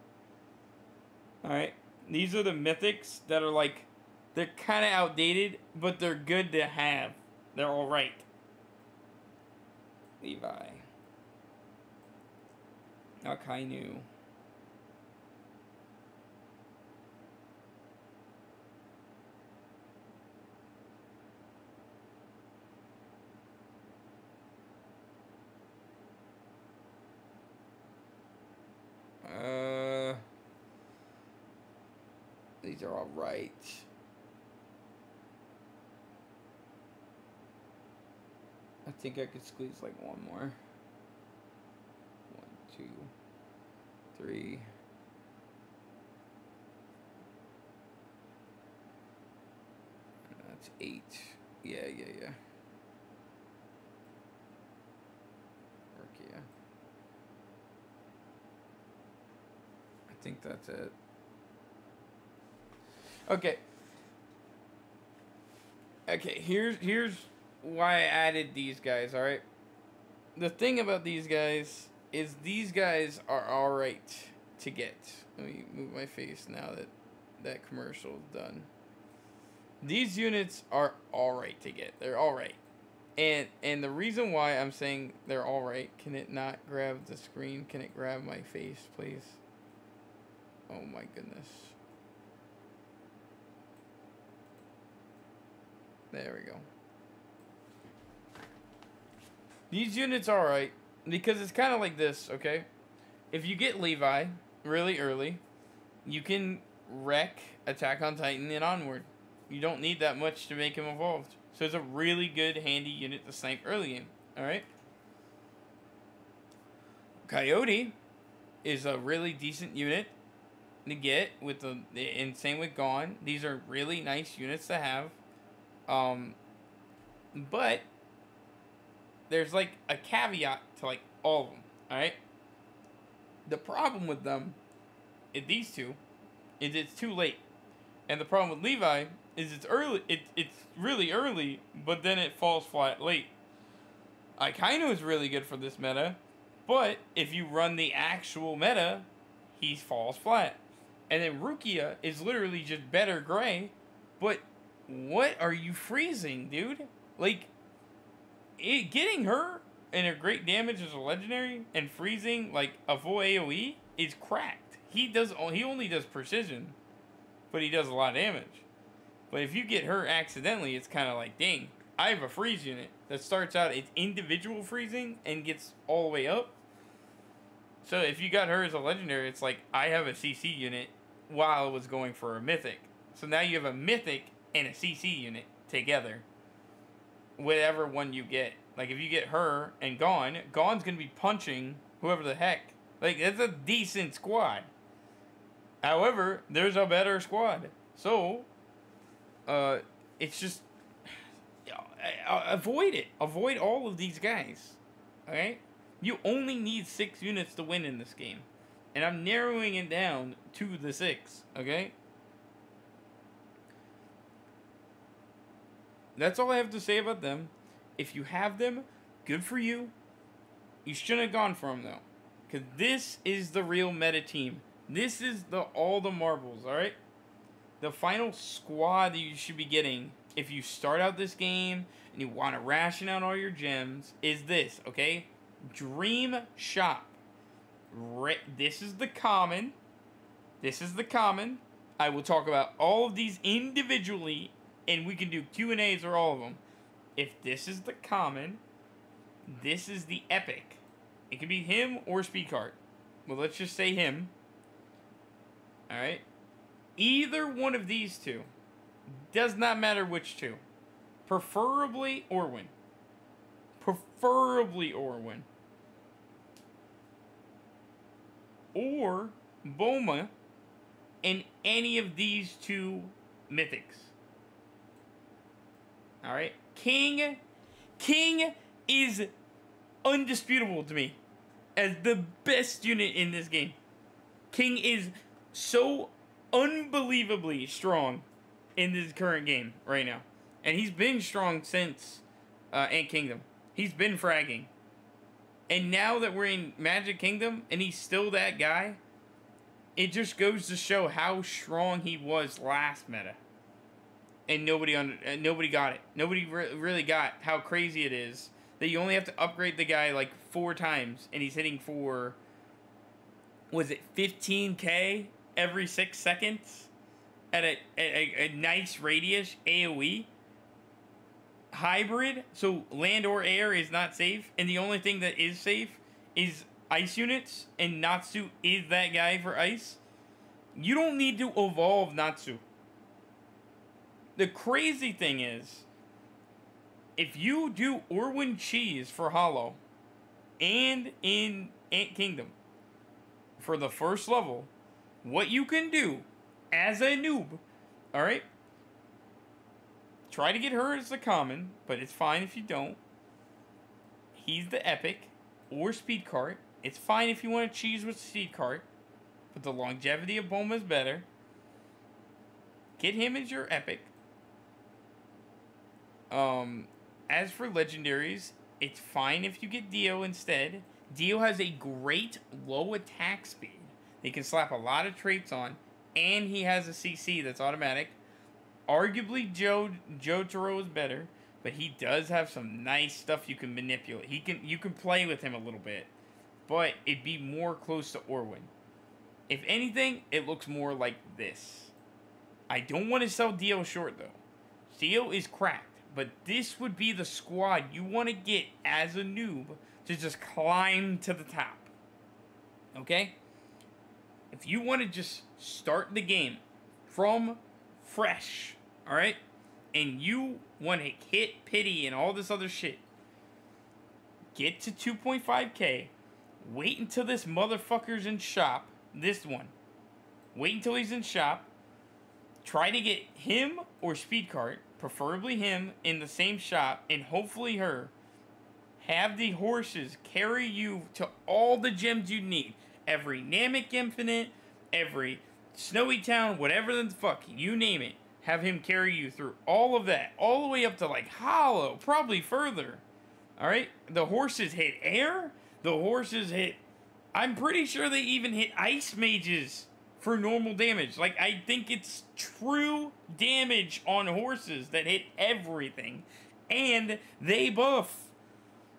Alright? These are the mythics that are like, they're kind of outdated, but they're good to have. They're alright. Levi. Akainu. These are all right. I think I could squeeze like one more. 1, 2, 3. That's 8. Yeah. Archaea. think that's it. Okay. Okay, here's why I added these guys, alright? The thing about these guys is these guys are alright to get. Let me move my face now that that commercial is done. These units are alright to get. They're alright. And the reason why I'm saying they're alright, can it not grab the screen? Can it grab my face, please? Oh my goodness. There we go. These units are alright, because it's kind of like this, okay? If you get Levi really early, you can wreck Attack on Titan and Onward. You don't need that much to make him evolved. So it's a really good, handy unit to snipe early game, alright? Coyote is a really decent unit to get, with and same with Gon. These are really nice units to have. But there's like a caveat to like all of them, alright? The problem with them, these two, is it's too late. And the problem with Levi is it's early, it's really early, but then it falls flat late. Akainu is really good for this meta, but if you run the actual meta, he falls flat. And then Rukia is literally just better gray, but what are you freezing, dude? Like, getting her and her great damage as a legendary and freezing like a full AoE is cracked. He only does precision, but he does a lot of damage. But if you get her accidentally, it's kind of like, dang, I have a freeze unit that starts out its individual freezing and gets all the way up. So if you got her as a legendary, it's like I have a CC unit while it was going for a mythic. So now you have a mythic and a CC unit together. Whatever one you get. Like if you get her and Gon's going to be punching whoever the heck. Like it's a decent squad. However, there's a better squad. So, it's just, avoid it. Avoid all of these guys. Okay? You only need 6 units to win in this game. And I'm narrowing it down to the 6. Okay? That's all I have to say about them. If you have them, good for you. You shouldn't have gone for them, though. Because this is the real meta team. This is all the marbles, alright? The final squad that you should be getting if you start out this game and you want to ration out all your gems is this, okay? Dream Shop. This is the common. This is the common. I will talk about all of these individually, and we can do Q&As or all of them. If this is the common, this is the epic. It could be him or Speedcart. Well, let's just say him. Alright? Either one of these two. Does not matter which two. Preferably Orwin. Preferably Orwin. Or Boma in any of these two mythics. Alright? King is undisputable to me as the best unit in this game. King is so unbelievably strong in this current game right now. And he's been strong since Ant Kingdom. He's been fragging. And now that we're in Magic Kingdom and he's still that guy, it just goes to show how strong he was last meta. And nobody got it. Nobody really got how crazy it is that you only have to upgrade the guy like 4 times and he's hitting for, was it 15k every 6 seconds at a nice radius AoE? Hybrid, so land or air is not safe, and the only thing that is safe is ice units, and Natsu is that guy for ice. You don't need to evolve Natsu. The crazy thing is, if you do Orwin Cheese for Hollow and in Ant Kingdom for the first level, what you can do as a noob, alright? Try to get her as the common, but it's fine if you don't. He's the epic or Speedcart. It's fine if you want to cheese with Speedcart. but the longevity of Bulma is better. Get him as your epic. As for legendaries, it's fine if you get Dio instead. Dio has a great low attack speed. He can slap a lot of traits on, and he has a CC that's automatic. Arguably, Jotaro is better, but he does have some nice stuff you can manipulate. You can play with him a little bit, but it'd be more close to Orwin. If anything, it looks more like this. I don't want to sell Dio short though. Dio is cracked. But this would be the squad you want to get as a noob to just climb to the top. Okay? If you want to just start the game from fresh, alright? And you want to hit pity and all this other shit, get to 2.5k. Wait until this motherfucker's in shop. This one. Wait until he's in shop. Try to get him or Speedcart, preferably him, in the same shop, and hopefully her. Have the horses carry you to all the gems you need. Every Namek Infinite, every Snowy Town, whatever the fuck, you name it. Have him carry you through all of that, all the way up to like Hollow, probably further. Alright? The horses hit air. The horses hit... I'm pretty sure they even hit ice mages for normal damage. Like, I think it's true damage on horses that hit everything. And they buff.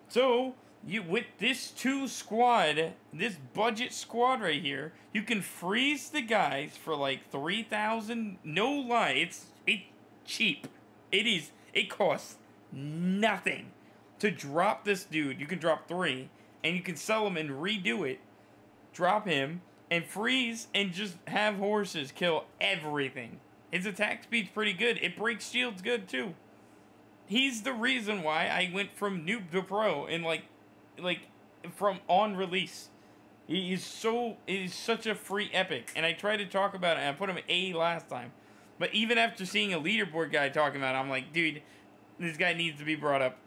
So, with this squad, this budget squad right here, you can freeze the guys for like 3,000. No lie, it's cheap. It costs nothing to drop this dude. You can drop 3, and you can sell him and redo it. Drop him and freeze and just have horses kill everything. His attack speed's pretty good. It breaks shields good too. He's the reason why I went from noob to pro and like from on release. It is such a free epic, and I tried to talk about it, and I put him at A last time. But even after seeing a leaderboard guy talking about it, I'm like, dude, this guy needs to be brought up.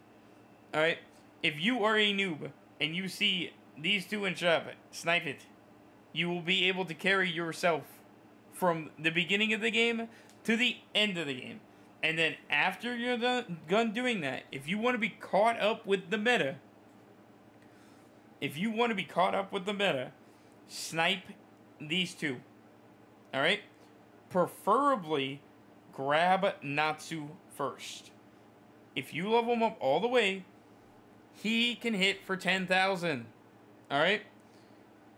Alright? If you are a noob and you see these two in shop, snipe it. You will be able to carry yourself from the beginning of the game to the end of the game. And then after you're done doing that, if you want to be caught up with the meta, snipe these two. Alright? Preferably, grab Natsu first. If you level him up all the way, he can hit for 10,000. Alright?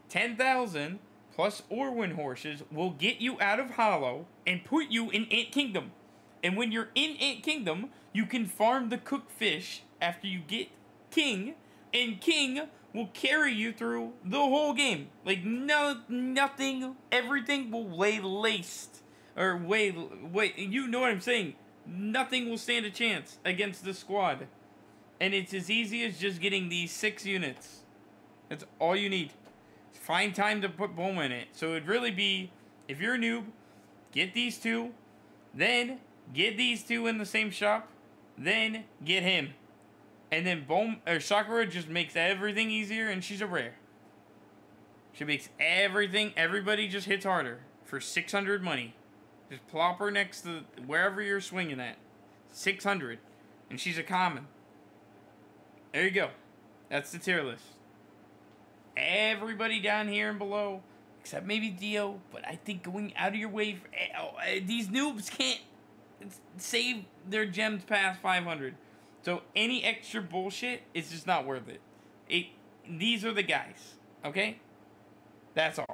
10,000 plus Orwin horses will get you out of Hollow and put you in Ant Kingdom. And when you're in Ant Kingdom, you can farm the cooked fish after you get King, and King will carry you through the whole game. Like, nothing, everything will lay laced. Or wait, you know what I'm saying. Nothing will stand a chance against the squad. And it's as easy as just getting these 6 units. That's all you need. Find time to put Bulma in it. So it'd really be, if you're a noob, get these 2, then get these 2 in the same shop, then get him. And then Sakura just makes everything easier, and she's a rare. She makes everybody just hits harder for 600 money. Just plop her next to wherever you're swinging at. 600. And she's a common. There you go. That's the tier list. Everybody down here and below, except maybe Dio, but I think going out of your way, these noobs can't save their gems past 500. So any extra bullshit is just not worth it. These are the guys, okay? That's all.